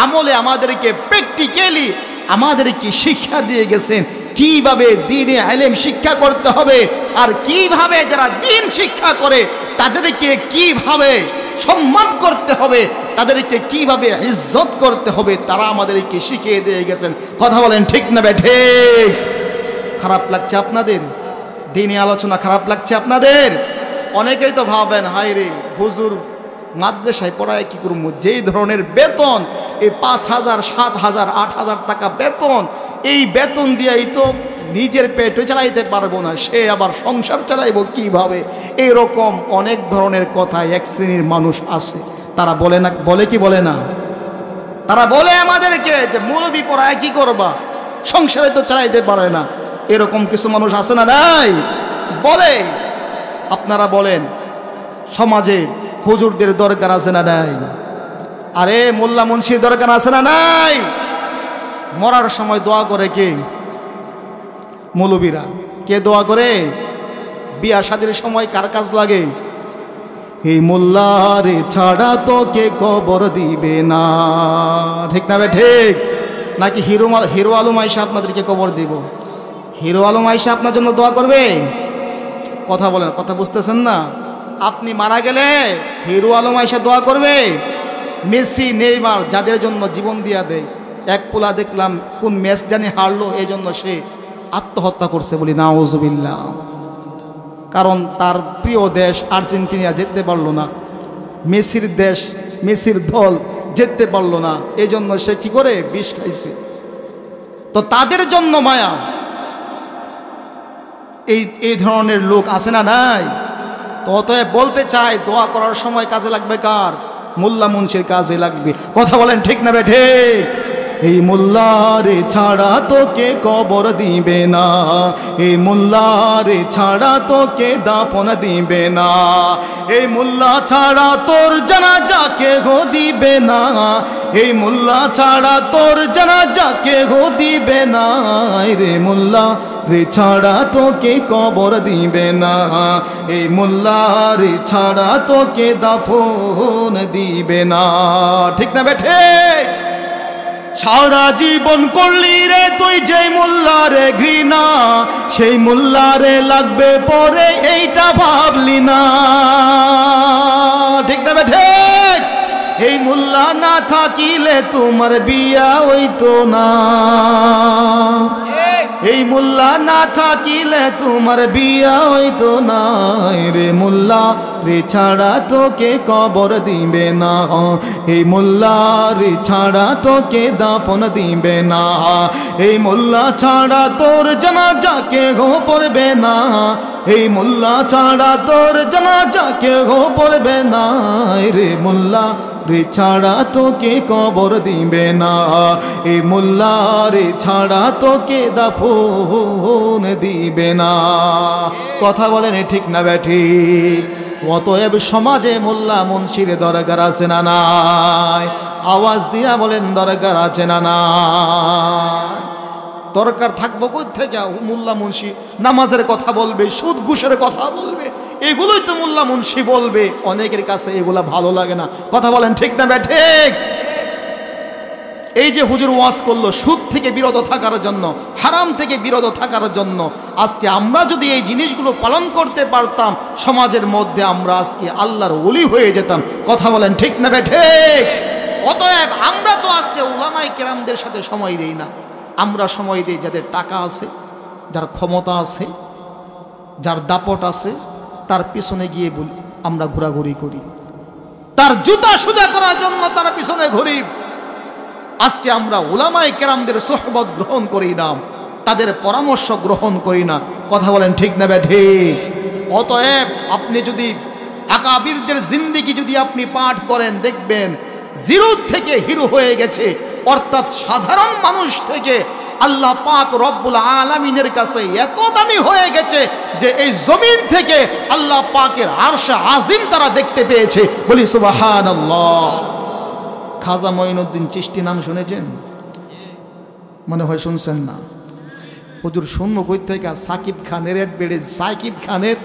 আমলে আমাদেরকে প্র্যাকটিক্যালি আমাদেরকে শিক্ষা দিয়ে গেছেন কিভাবে দ্বীনে ইলম শিক্ষা করতে হবে, আর কিভাবে যারা দ্বীন শিক্ষা করে তাদেরকে কিভাবে সম্মান করতে হবে, তাদেরকে কিভাবে ইজ্জত করতে হবে, তারা আমাদেরকে শিখিয়ে দিয়ে গেছেন। কথা বলেন ঠিক না ঠিক? খারাপ লাগছে আপনাদের? দ্বীনি আলোচনা খারাপ লাগছে আপনাদের? অনেকেই তো ভাবেন হায় রে হুজুর মাদ্রাসায় পড়ায় কি করবো, যেই ধরনের বেতন, এই 5,000 7,000 8,000 টাকা বেতন, এই বেতন দিয়েই তো নিজের পেটে চালাইতে পারবো না, সে আবার সংসার চালাইবো কিভাবে? এইরকম অনেক ধরনের কথা এক শ্রেণীর মানুষ আছে, তারা বলে না, বলে কি বলে না? তারা বলে আমাদেরকে যে মৌলবি পড়ায় কি করবা, সংসারে তো চালাইতে পারে না। এরকম কিছু মানুষ আছে না নাই? বলে। আপনারা বলেন সমাজে হুজুরদের দরকার আছে না নাই? আরে মোল্লা মুন্সির দরকার আছে না নাই? মরার সময় দোয়া করে কে? মৌলবীরা। কে দোয়া করে? বিয়া শাদীর সময় কার কাজ লাগে? এই মোল্লারে ছাড়া তোকে কবর দিবে না। ঠিক না ঠিক? নাকি হিরো আলম আয়েশা আপনাদেরকে কবর দিব? হিরো আলম আয়েশা আপনার জন্য দোয়া করবে? কথা বলেন, কথা বুঝতেছেন না? আপনি মারা গেলে হিরো আলম আয়েশা দোয়া করবে? মেসি নেইমার যাদের জন্য জীবন দিয়া দেয়, এক পোলা দেখলাম কোন ম্যাচ জানি হারলো, এই জন্য সে আত্মহত্যা করছে, বলি নাউজুবিল্লাহ। কারণ তার প্রিয় দেশ আর্জেন্টিনা জিততে পারলো না, মেসির দেশ মেসির দল জিততে পারলো না, এই জন্য সে কি করে বিষ খাইছে। তো তাদের জন্য মায়া, এই ধরনের লোক আছে না নাই? তো অতএব বলতে চাই দোয়া করার সময় কাজে লাগবে কার? মোল্লা মুন্সির কাজে লাগবে। কথা বলেন ঠিক না বেঠে? এই মোল্লারে ছাড়া তোকে কবর দিবে না, এই মোল্লারে ছাড়া তোকে দাফন দিবে না, এই মোল্লা ছাড়া তোর জানাজাকে গো দিবে না, এই মোল্লা ছাড়া তোর জানাজাকে গো দিবে না, রে মোল্লা রে ছাড়া তোকে কবর দিবে না, এই মোল্লা রে ছাড়া তোকে দাফন দিবে না। ঠিক না বেঠে? সারা জীবন করলি রে তুই যেই মোল্লারে ঘৃণা, সেই মোল্লারে লাগবে পরে এইটা ভাবলি না। ঠিক না ঠিক? এই মোল্লা না থাকিলে তোমার বিয়া হইতো না, এই মোল্লা না থাকিলে তোমার বিয়া হইতো না, রে মোল্লা রে ছাড়া তোকে কবর দিবে না, এই মোল্লা রে ছাড়া তোকে দাফন দিবে না, এই মোল্লা ছাড়া তোর জানাজাকে গো পড়বে না, এই মোল্লা ছাড়া তোর জানাজাকে গো পড়বে না, রে মোল্লা রে ছাড়া তোকে কবর দিবে না, এই মোল্লা রে ছাড়া তোকে দাফন দিবে না। কথা বলেন ঠিক না ঠিক? অতএব সমাজে মোল্লা মুন্সির দরকার আছে না নাই? আওয়াজ দিয়া বলেন দরকার আছে না নাই? দরকার থাকবো কই থেকে? মোল্লা মুন্সি নামাজের কথা বলবে, সুদ ঘুষের কথা বলবে, এগুলোই তো মোল্লা মুন্সি বলবে। অনেকের কাছে এগুলা ভালো লাগে না। কথা বলেন ঠিক না ঠিক? এই যে হুজুর ওয়াজ করলো সুদ থেকে বিরত থাকার জন্য, হারাম থেকে বিরত থাকার জন্য, আজকে আমরা যদি এই জিনিসগুলো পালন করতে পারতাম, সমাজের মধ্যে আমরা আজকে আল্লাহর ওলি হয়ে যেতাম। কথা বলেন ঠিক না ঠিক? অতএব আমরা তো আজকে উলামায়ে কেরামদের সাথে সময় দেই না, আমরা সময় দিই যাদের টাকা আছে, যার ক্ষমতা আছে, যার দাপট আছে, তার পিছনে গিয়ে বলি আমরা ঘোরাঘুরি করি, তার জুতা সোজা করার জন্য তার পিছনে ঘুরি। আজকে আমরা উলামায়ে কেরামদের সোহবত গ্রহণ করি না, তাদের পরামর্শ গ্রহণ করি না। কথা বলেন ঠিক না ঠিক? অতএব আপনি যদি আকাবিরদের জিন্দেগি যদি আপনি পাঠ করেন, দেখবেন জিরো থেকে হিরো হয়ে গেছে, অর্থাৎ সাধারণ মানুষ থেকে আল্লাহ পাক রব্বুল আলামিনের কাছে এত দামি হয়ে গেছে যে এই জমিন থেকে আল্লাহ পাকের আরশ আজিম তারা দেখতে পেয়েছে। বলি সুবহানাল্লাহ। খাজা মঈনুদ্দিন চিশতি নাম শুনেছেন? মনে হয় শুনছেন না। হুজুর শুনবো কই থেকে? সাকিব খানের বেড়ে সাকিব খানের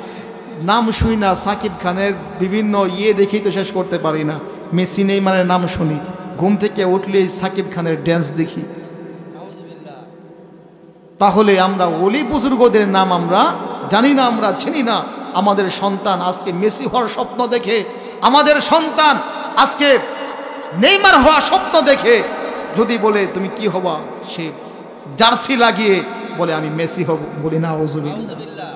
নাম শুনি না, সাকিব খানের বিভিন্ন দেখেই তো শেষ করতে পারি না। মেসি নেইমারের নাম শুনি, ঘুম থেকে উঠলেই সাকিব খানের ড্যান্স দেখি। তাহলে আমরা ওলি বুজুর্গদের নাম আমরা জানি না, আমরা চিনি না। আমাদের সন্তান আজকে মেসি হওয়ার স্বপ্ন দেখে, আমাদের সন্তান আজকে নেইমার হওয়ার স্বপ্ন দেখে যদি বলে তুমি কি হবা, সে জার্সি লাগিয়ে বলে আমি মেসি হব। বলি না আউযুবিল্লাহ।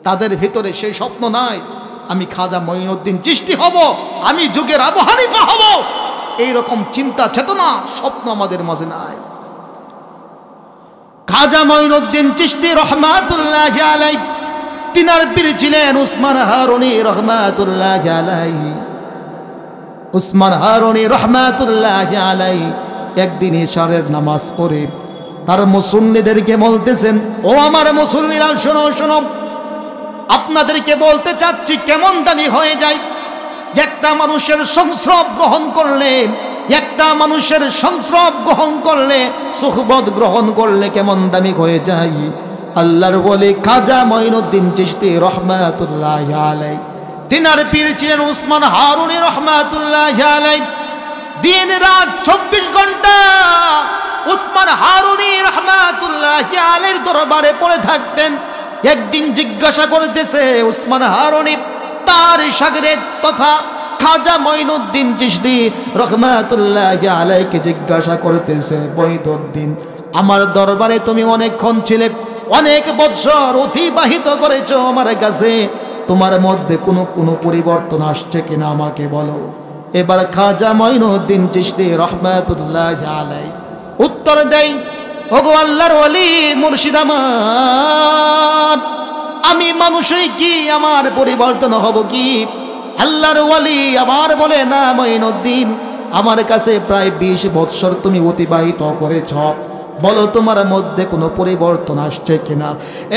তাদের ভিতরে সেই স্বপ্ন নাই আমি খাজা মঈনুদ্দিন চিশতি হব, আমি যুগের আবু হানিফা হব। এইরকম চিন্তা চেতনা স্বপ্ন আমাদের মাঝে নাই। খাজা মঈনুদ্দিন চিশতি রহমাতুল্লাহি আলাইহি, তিনার পীর ছিলেন উসমান হারুনি রহমাতুল্লাহি আলাইহি। উসমান হারুনি রহমাতুল্লাহি আলাইহি একদিন ইশারের নামাজ পড়ে তার মুসল্লিদেরকে বলতেছেন, ও আমার মুসল্লিরা শোনো শোনো, আপনাদেরকে বলতে চাচ্ছি কেমন দামি হয়ে যায় একটা মানুষের সংস্রব গ্রহণ করলে, একটা মানুষের সংস্রব গ্রহণ করলে, সুহবত গ্রহণ করলে কেমন দামি হয়ে যায়। আল্লাহর ওলি খাজা মঈনুদ্দিন চিশতি রহমাতুল্লাহি আলাইহি, তিনার পীর ছিলেন উসমান হারুনি রহমাতুল্লাহি আলাইহি। দিন রাত 24 ঘন্টা উসমান হারুনি রহমাতুল্লাহি আলাইহির দরবারে পড়ে থাকতেন। একদিন জিজ্ঞাসা করতেছে উসমান হারুনি তার শাগরেদ তথা খাজা মঈনুদ্দিন চিশতি রহমাতুল্লাহি আলাইহিকে জিজ্ঞাসা করতেছে, মঈনুদ্দিন আমার দরবারে তুমি অনেকক্ষণ ছিলে, অনেক বছর অতিবাহিত করেছো আমার কাছে, তোমার মধ্যে কোনো পরিবর্তন আসছে কিনা আমাকে বলো। এবার খাজা মঈনুদ্দিন চিশতি রহমাতুল্লাহি আলাইহি উত্তর দেয়, ওগো আল্লাহর ওলি মুর্শিদ আমার, আমি মানুষই কি, আমার পরিবর্তন হব কি? আল্লাহর ওলি আবার বলে, না মঈনুদ্দিন, আমার কাছে প্রায় 20 বছর তুমি অতিবাহিত করেছ, বলো তোমার মধ্যে কোনো পরিবর্তন আসছে কিনা।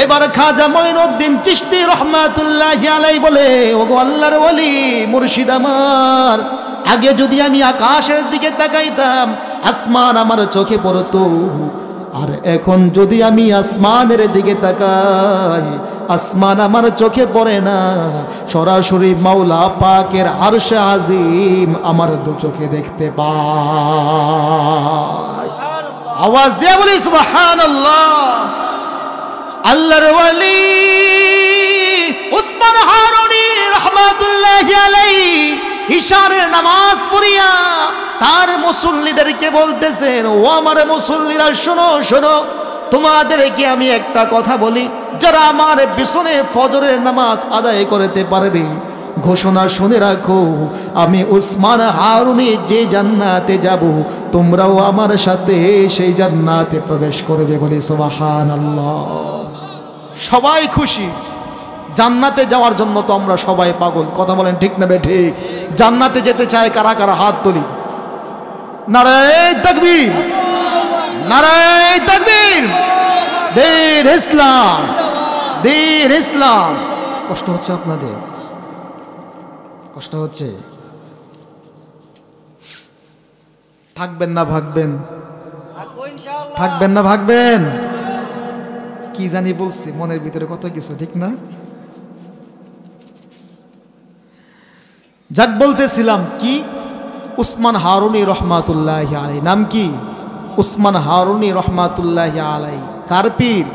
এবার খাজা মঈনুদ্দিন চিশতি রহমাতুল্লাহি আলাইহি বলে, ওগো আল্লাহর ওলি মুর্শিদ আমার, আগে যদি আমি আকাশের দিকে তাকাইতাম আসমান আমার চোখে পড়তো, আর এখন যদি আমি আসমানের দিকে তাকাই আসমান আমার চোখে পড়ে না, সরাসরি মাওলা পাকের আরশ আজিম আমার দু চোখে দেখতে পাই। আওয়াজ দিয়ে বলি সুবহানাল্লাহ। আল্লাহর ওলি উসমান হারুনি রহমাতুল্লাহি আলাইহি ইশারের নামাজ পড়িয়া তার মুসল্লিদেরকে বলতেছেন, ও আমার মুসল্লিরা শোনো শোনো, তোমাদেরকে আমি একটা কথা বলি, যারা আমার পিছনে ফজরের নামাজ আদায় করতে পারবে, ঘোষণা শুনে রাখো, আমি উসমান হারুনি যে জান্নাতে যাব, তোমরাও আমার সাথে সেই জান্নাতে প্রবেশ করবে। বলি সুবহানাল্লাহ। সবাই খুশি, জান্নাতে যাওয়ার জন্য তো আমরা সবাই পাগল। কথা বলেন ঠিক না বেঠিক? জান্নাতে যেতে চায় কারা কারা? হাত তুলি। নারায়ে তাকবীর, নারায়ে তাকবীর। দীন ইসলাম, দীন ইসলাম। কষ্ট হচ্ছে আপনাদের? কষ্ট হচ্ছে? থাকবেন না ভাগবেন? থাকবেন না ভাগবেন? কি জানি বলছি, মনের ভিতরে কত কিছু, ঠিক না? যাক বলতেছিলাম কি, উসমান হারুনি রহমাতুল্লাহি আলাইহি, নাম কি? উসমান হারুনি রহমাতুল্লাহি আলাইহি। কার পীর?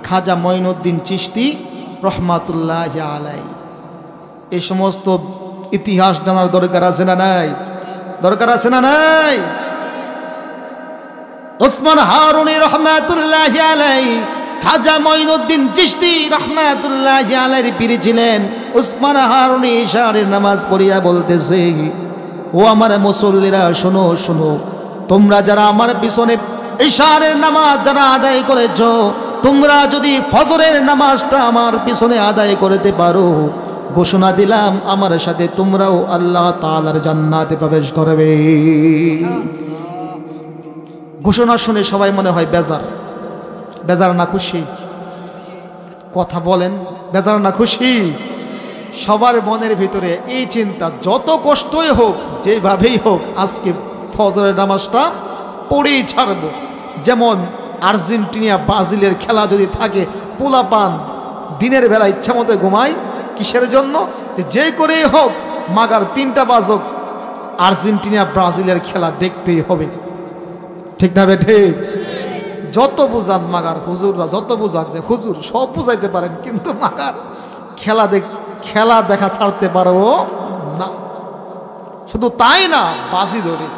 খাজা মঈনুদ্দিন চিশতি রহমাতুল্লাহি আলাইহি। এই সমস্ত ইতিহাস জানার দরকার আছে না নাই? দরকার আছে না নাই? উসমান হারুনি রহমাতুল্লাহি আলাইহি খাজা মঈনুদ্দিন চিশতি রহমাতুল্লাহি আলাইহির পীর ছিলেন। উসমান হারুনি ইশারের নামাজ পড়িয়া বলতেছে, ও আমার মুসল্লিরা শোনো শোনো, তোমরা যারা আমার পিছনে ইশারের নামাজ যারা আদায় করেছো, তোমরা যদি ফজরের নামাজটা আমার পিছনে আদায় করতে পারো, ঘোষণা দিলাম আমার সাথে তোমরাও আল্লাহ তাআলার জান্নাতে প্রবেশ করবে। ঘোষণা শুনে সবাই মনে হয় বেজার, বেজার না খুশি? কথা বলেন, বেজার না খুশি? সবার মনের ভিতরে এই চিন্তা, যত কষ্টই হোক যেভাবেই হোক আজকে ফজরের নামাজটা পড়েই ছাড়ব। যেমন আর্জেন্টিনা ব্রাজিলের খেলা যদি থাকে, পোলাপান দিনের বেলা ইচ্ছা মতো ঘুমায়, কিসের জন্য? যে করেই হোক মাগার 3টা বাজক আর্জেন্টিনা ব্রাজিলের খেলা দেখতেই হবে। ঠিক না বেঠে? যত বুঝান মাগার হুজুররা, যত বুঝান যে হুজুর সব বুঝাইতে পারেন, কিন্তু মাগার খেলা দেখা ছাড়তে পারবো না। শুধু তাই না, বাজি ধরে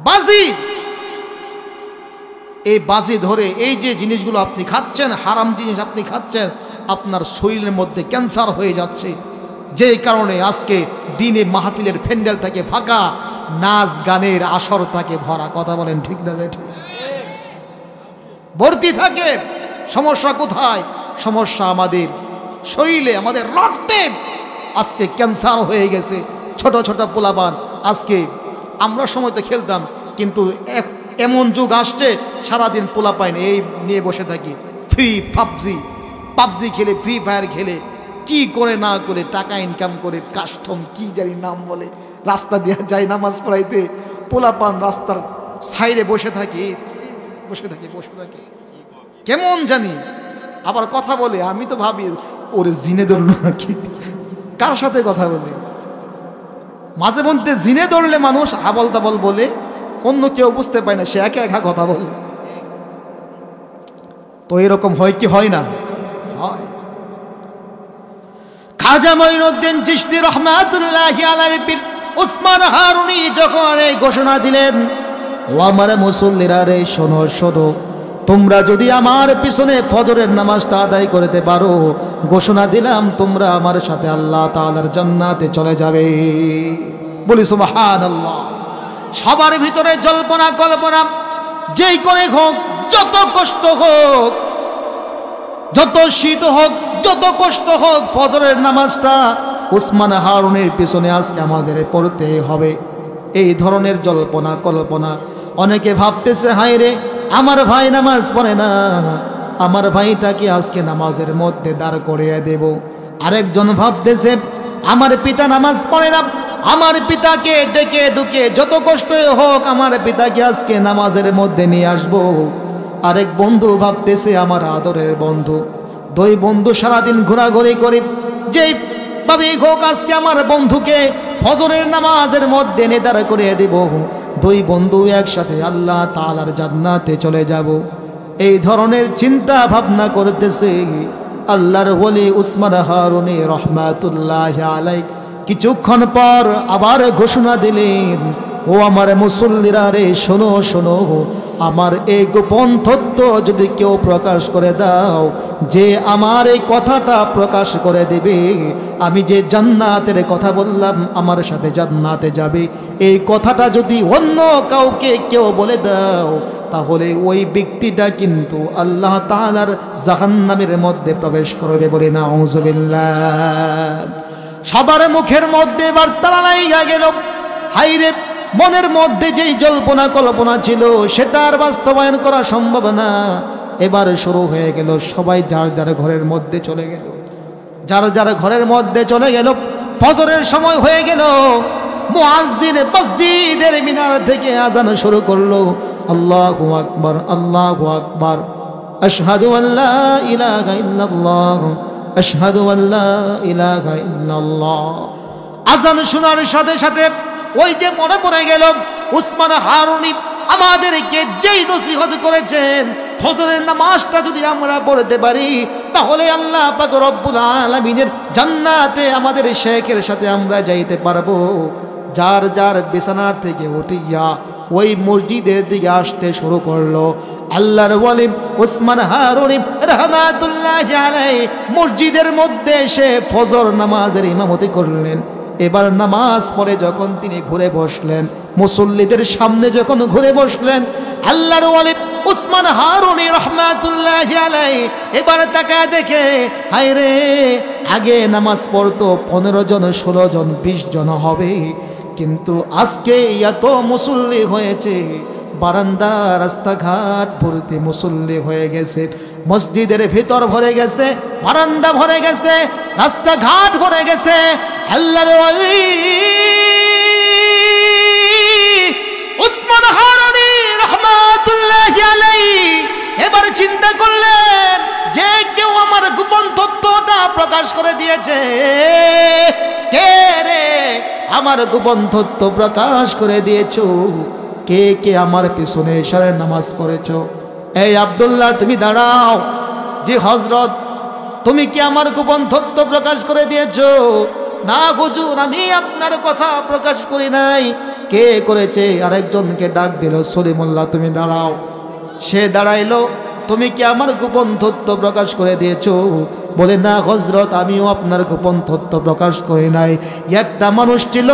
বাজি, এই বাজি ধরে এই যে জিনিসগুলো আপনি খাচ্ছেন, হারাম জিনিস আপনি খাচ্ছেন, আপনার শরীরের মধ্যে ক্যান্সার হয়ে যাচ্ছে। যেই কারণে আজকে দিনে মাহফিলের প্যান্ডেল থাকে ফাঁকা, নাচ গানের আসর থাকে ভরা। কথা বলেন ঠিক না বেঠিক? ভর্তি থাকে। সমস্যা কোথায়? সমস্যা আমাদের শরীরে, আমাদের রক্তে। আজকে ক্যান্সার হয়ে গেছে। ছোট ছোট পোলাপান, আজকে আমরা সময় তো খেলতাম, কিন্তু এমন যুগ আসছে সারাদিন পোলাপাইন এই নিয়ে বসে থাকি, ফ্রি পাবজি খেলে, ফ্রি ফায়ার খেলে, কি করে না করে টাকা ইনকাম করে, কাস্টম কি জানি নাম বলে, রাস্তা দিয়ে যায় নামাজ পড়াইতে, পোলাপান রাস্তার সাইডে বসে থাকে, কেমন জানি আবার কথা বলে। আমি তো ভাবি ওরে জিনে ধরলো নাকি, কার সাথে কথা বলে। মাঝে মধ্যে জিনে ধরলে মানুষ আবল তাবল বলে, অন্য কেউ বুঝতে পায় না, সে একা একা কথা বলে। তো এরকম হয় কি হয় না? হয়। খাজা মঈনুদ্দিন চিশতি রহমাতুল্লাহি আলাইহি পীর ওসমান হারুনি যখন এই ঘোষণা দিলেন, ও আমার মুসল্লিরা রে, শোনো শোনো, তোমরা যদি আমার পিছনে ফজরের নামাজটা আদায় করতে পারো, ঘোষণা দিলাম তোমরা আমার সাথে আল্লাহ তাআলার জান্নাতে চলে যাবে। বলি সুবহানাল্লাহ। সবার ভিতরে জল্পনা কল্পনা, যেই করে হোক, যত কষ্ট হোক, যত শীত হোক, যত কষ্ট হোক, ফজরের নামাজটা ওসমান হারুনের পিছনে আজকে আমাদের পড়তে হবে। এই ধরনের জল্পনা কল্পনা। অনেকে ভাবতেছে, হায় রে আমার ভাই নামাজ পড়ে না, আমার ভাইটাকে আজকে নামাজের মধ্যে দাঁড় করিয়ে দেব। আরেকজন ভাবতেছে, আমার পিতা নামাজ পড়ে না, আমার পিতাকে ডেকে ঢুকে যত কষ্টই হোক আমার পিতাকে আজকে নামাজের মধ্যে নিয়ে আসবো। আরেক বন্ধু ভাবতেছে, আমার আদরের বন্ধু, দুই বন্ধু সারাদিন ঘোরাঘুরি করে, যেই ভাবেই হোক আজকে আমার বন্ধুকে ফজরের নামাজের মধ্যে এনে দাঁড় করিয়ে দেব, দুই বন্ধু একসাথে আল্লাহ তাআলার জান্নাতে চলে যাব। এই ধরনের চিন্তা ভাবনা করতেছে আল্লাহর ওলি ওসমান হারুনি রহমাতুল্লাহি আলাইহি। কিছুক্ষণ পর আবার ঘোষণা দিলেন, ও আমার মুসল্লিরা রে, শোনো শোনো, আমার এই গোপন তথ্য যদি কেউ প্রকাশ করে দাও, যে আমার এই কথাটা প্রকাশ করে দেবে, আমি যে জান্নাতের কথা বললাম আমার সাথে জান্নাতে যাবে, এই কথাটা যদি অন্য কাউকে কেউ বলে দাও, তাহলে ওই ব্যক্তিটা কিন্তু আল্লাহ তাআলার জাহান্নামের মধ্যে প্রবেশ করবে। বলে নাউযুবিল্লাহ। সবার মুখের মধ্যে এবার তালা লাইগা গেল। হাইরে, মনের মধ্যে যেই জল্পনা কল্পনা ছিল সেটা আর বাস্তবায়ন করা সম্ভব না। এবার শুরু হয়ে গেল, সবাই যার যার ঘরের মধ্যে চলে গেল, যার যার ঘরের মধ্যে চলে গেল। ফজরের সময় হয়ে গেল, মুয়াজ্জিন মসজিদের মিনার থেকে আজান শুরু করলো, আল্লাহু আকবার, আল্লাহু আকবার, আশহাদু আল্লা ইলাহা ইল্লাল্লাহ, আশহাদু আল্লা ইলাহা ইল্লাল্লাহ। আজান শোনার সাথে সাথে ওই যে মনে পড়ে গেল, ওসমান হারুনি আমাদেরকে যেই নসিহত করেছেন, ফজরের নামাজটা যদি আমরা পড়তে পারি তাহলে আল্লাহ পাক রব্বুল আলামিনের জান্নাতে আমাদের শেখের সাথে আমরা যাইতে পারবো। যার যার বিছানার থেকে উঠিয়া ওই মসজিদের দিকে আসতে শুরু করলো। আল্লাহর ওলি ওসমান হারুনি রাহমাতুল্লাহি আলাইহি মসজিদের মধ্যে এসে ফজর নামাজের ইমামতি করলেন। এবার নামাজ পড়ে যখন তিনি ঘুরে বসলেন, মুসল্লিদের সামনে যখন ঘুরে বসলেন, আল্লাহর ওলি উসমান হারুনি রহমাতুল্লাহি আলাইহি এবার তাকায় দেখে, হায় রে, আগে নামাজ পড়তো 15 জন 16 জন 20 জন হবে, কিন্তু আজকে এত মুসল্লি হয়েছে, বারান্দা রাস্তাঘাট ভর্তি মুসল্লি হয়ে গেছে, মসজিদের ভিতর ভরে গেছে, বারান্দা ভরে গেছে, রাস্তাঘাট ভরে গেছে। আল্লাহর ওলি উসমান হারুনি রাহমাতুল্লাহি আলাইহি এবার চিন্তা করলেন, যে কেউ আমার গোপন তথ্যটা প্রকাশ করে দিয়েছে, কে রে আমার গোপন তথ্য প্রকাশ করে দিয়েছো? কে কে আমার পিছনে এসে নামাজ পড়েছো? এই আব্দুল্লাহ, তুমি দাঁড়াও। জি হযরত, তুমি কি আমার গোপন তথ্য প্রকাশ করে দিয়েছো? না হুজুর, আমি আপনার কথা প্রকাশ করি নাই। কে করেছে? আরেকজনকে ডাক দিল, সলিমুল্লাহ তুমি দাঁড়াও। সে দাঁড়াইলো, তুমি কি আমার গোপন তথ্য প্রকাশ করে দিয়েছো? বলে, না হযরত, আমিও আপনার গোপন তথ্য প্রকাশ করি নাই। একটা মানুষ ছিল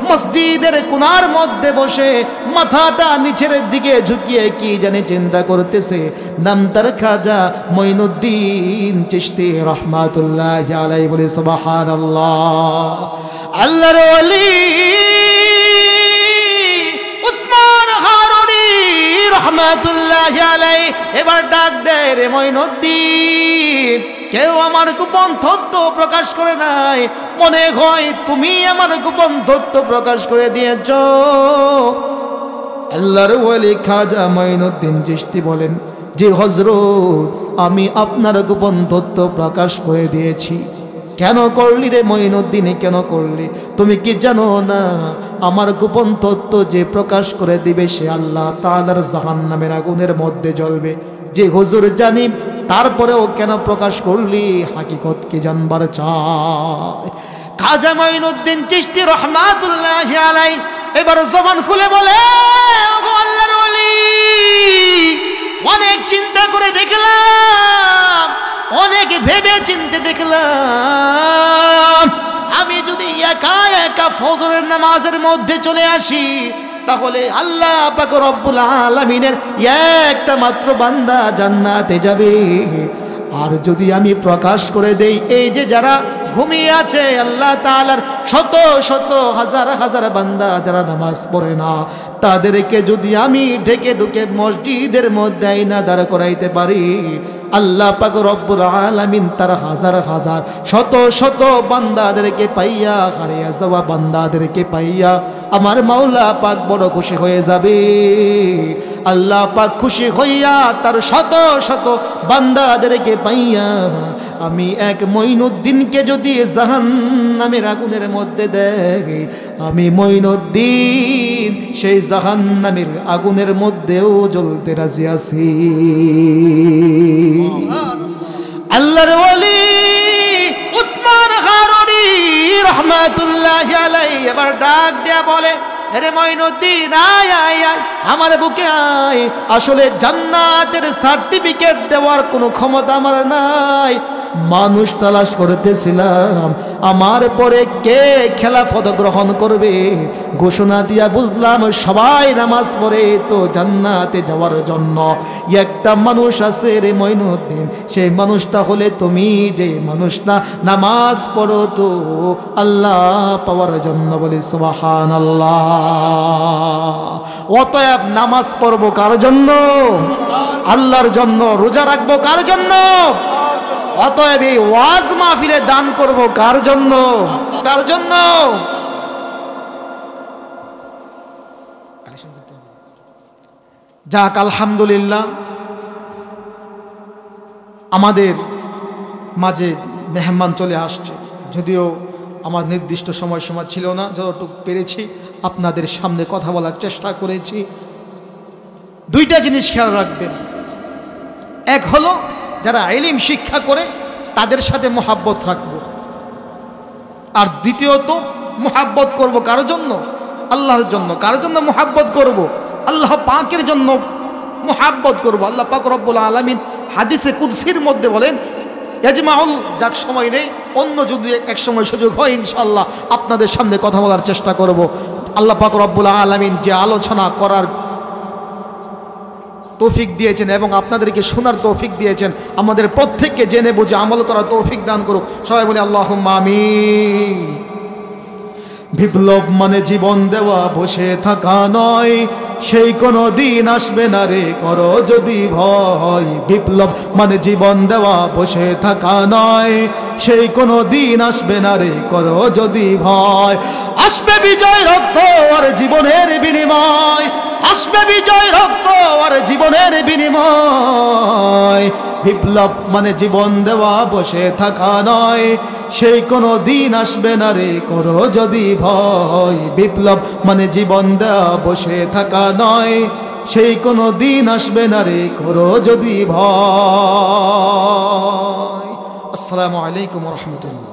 মসজিদের কোণার মধ্যে বসে, মাথাটা নিচের দিকে ঝুঁকিয়ে কি জানি চিন্তা করতেছে। নাম তার খাজা মঈনুদ্দিন চিশতি রাহমাতুল্লাহি আলাইহি। বলে সুবহানাল্লাহ। আল্লাহর ওলি উসমান হারুনি রহমাতুল্লাহি আলাইহি এবার ডাক দেয়, রে মঈনুদ্দিন, কেউ আমার গোপন তথ্য প্রকাশ করে নাই, মনে হয় তুমি আমার গোপন তথ্য প্রকাশ করে দিয়েছ। আল্লাহর ওলি খাজা মঈনুদ্দিন চিশতি বলেন, যে হযরত, আমি আপনার গোপন তথ্য প্রকাশ করে দিয়েছি। কেন করলি রে মঈনুদ্দিন, কেন করলি? তুমি কি জানো না, আমার গোপন তথ্য যে প্রকাশ করে দিবে সে আল্লাহ তাআলার জাহান্নামের আগুনের মধ্যে জ্বলবে। যে হুজুর জানি, তারপরেও কেন প্রকাশ করলি? হাকিকত কি জানবার চাই? খাজা মঈনুদ্দিন চিশতি রাহমাতুল্লাহি আলাইহি এবার জবান খুলে বলে, ওগো আল্লাহর ওলি, অনেক চিন্তা করে দেখলাম, অনেক ভেবে চিন্তে দেখলাম, আমি যদি একা একা ফজরের নামাজের মধ্যে চলে আসি, তাহলে আল্লাহ পাক রব্বুল আলামিনের একটা মাত্র বান্দা জান্নাতে যাবে। আর যদি আমি প্রকাশ করে দেই, এই যে যারা ঘুমিয়ে আছে, আল্লাহ তাআলার শত শত হাজার হাজার বান্দা যারা নামাজ পড়ে না, তাদেরকে যদি আমি ঢেকে ঢুকে মসজিদের মধ্যে আইনা দাঁড় করাইতে পারি, আল্লাহ পাক রব্বুল আলামিন তার হাজার হাজার শত শত বান্দাদেরকে পাইয়া, হারিয়ে যাওয়া বান্দাদেরকে পাইয়া আমার মাওলা পাক বড় খুশি হয়ে যাবে। আল্লাহ পাক খুশি হইয়া তার শত শত বান্দাদেরকে পাইয়া আমি এক মঈনুদ্দিনকে যদি জাহান্নামের আগুনের মধ্যে দেই, আমি মঈনুদ্দিন সেই জাহান্নামের আগুনের মধ্যেও জ্বলতে রাজি আছি। আল্লাহর ওলি উসমান হারুনি রহমাতুল্লাহি আলাইহি এবার ডাক দেয়া বলে, আরে মঈনুদ্দিন, আয় আয় আয়, আমার বুকে আয়। আসলে জান্নাতের সার্টিফিকেট দেওয়ার কোনো ক্ষমতা আমার নাই। মানুষ তালাশ করতেছিলাম, আমার পরে কে খেলাফত গ্রহণ করবে। ঘোষণা দিয়া বুঝলাম সবাই নামাজ পড়ে তো জান্নাতে যাওয়ার জন্য। একটা মানুষ আছে রে মঈনুদ্দিন, সেই মানুষটা হলে তুমি। যে মানুষটা নামাজ পড়ো তো আল্লাহ পাওয়ার জন্য। বলি সুবহানাল্লাহ। অতএব নামাজ পড়বো কার জন্য? আল্লাহর জন্য। রোজা রাখবো কার জন্য? অতএব এই ওয়াজ মাহফিলে দান করব কার জন্য? কার জন্য? যাক, আলহামদুলিল্লাহ, আমাদের মাঝে মেহমান চলে আসছে। যদিও আমার নির্দিষ্ট সময়সীমা ছিল না, যতটুকু পেরেছি আপনাদের সামনে কথা বলার চেষ্টা করেছি। দুইটা জিনিস খেয়াল রাখবেন। এক হলো, যারা ইলম শিক্ষা করে তাদের সাথে মুহাব্বত রাখবো। আর দ্বিতীয়ত, মুহাব্বত করব কার জন্য? আল্লাহর জন্য। কার জন্য মুহাব্বত করব? আল্লাহ পাকের জন্য মুহাব্বত করব। আল্লাহ পাক রব্বুল আলামিন হাদিসে কুদসির মধ্যে বলেন, ইয়াজমাউল, যাক সময় নেই, অন্য যদি এক সময় সুযোগ হয় ইনশাআল্লাহ আপনাদের সামনে কথা বলার চেষ্টা করব। আল্লাহ পাক রব্বুল আলামিন যে আলোচনা করার তৌফিক দিয়েছেন এবং আপনাদেরকে শোনার তৌফিক দিয়েছেন। আমাদের প্রত্যেককে জেনে বুঝে আমল করার তৌফিক দান করুক। সবাই বলি আল্লাহুম্মা আমিন। বিপ্লব মানে জীবন দেওয়া, বসে থাকা নয়, সেই কোনো দিন আসবে না রে করো যদি ভয়। বিপ্লব মানে জীবন দেওয়া, বসে থাকা নয়, সেই কোনো দিন আসবে না রে করো যদি ভয়। আসবে বিজয় রক্ত আর জীবনের বিনিময়, আসবে বিজয় রক্ত আর জীবনের বিনিময়। বিপ্লব মানে জীবন দেওয়া, বসে থাকা নয়, সেই কোনো দিন আসবে না রে করো যদি ভয়। বিপ্লব মানে জীবন দেওয়া, বসে থাকা নয়, সেই কোনো দিন আসবে না রে করো যদি ভয়। আসসালামু আলাইকুম ওয়া রাহমাতুল্লাহ।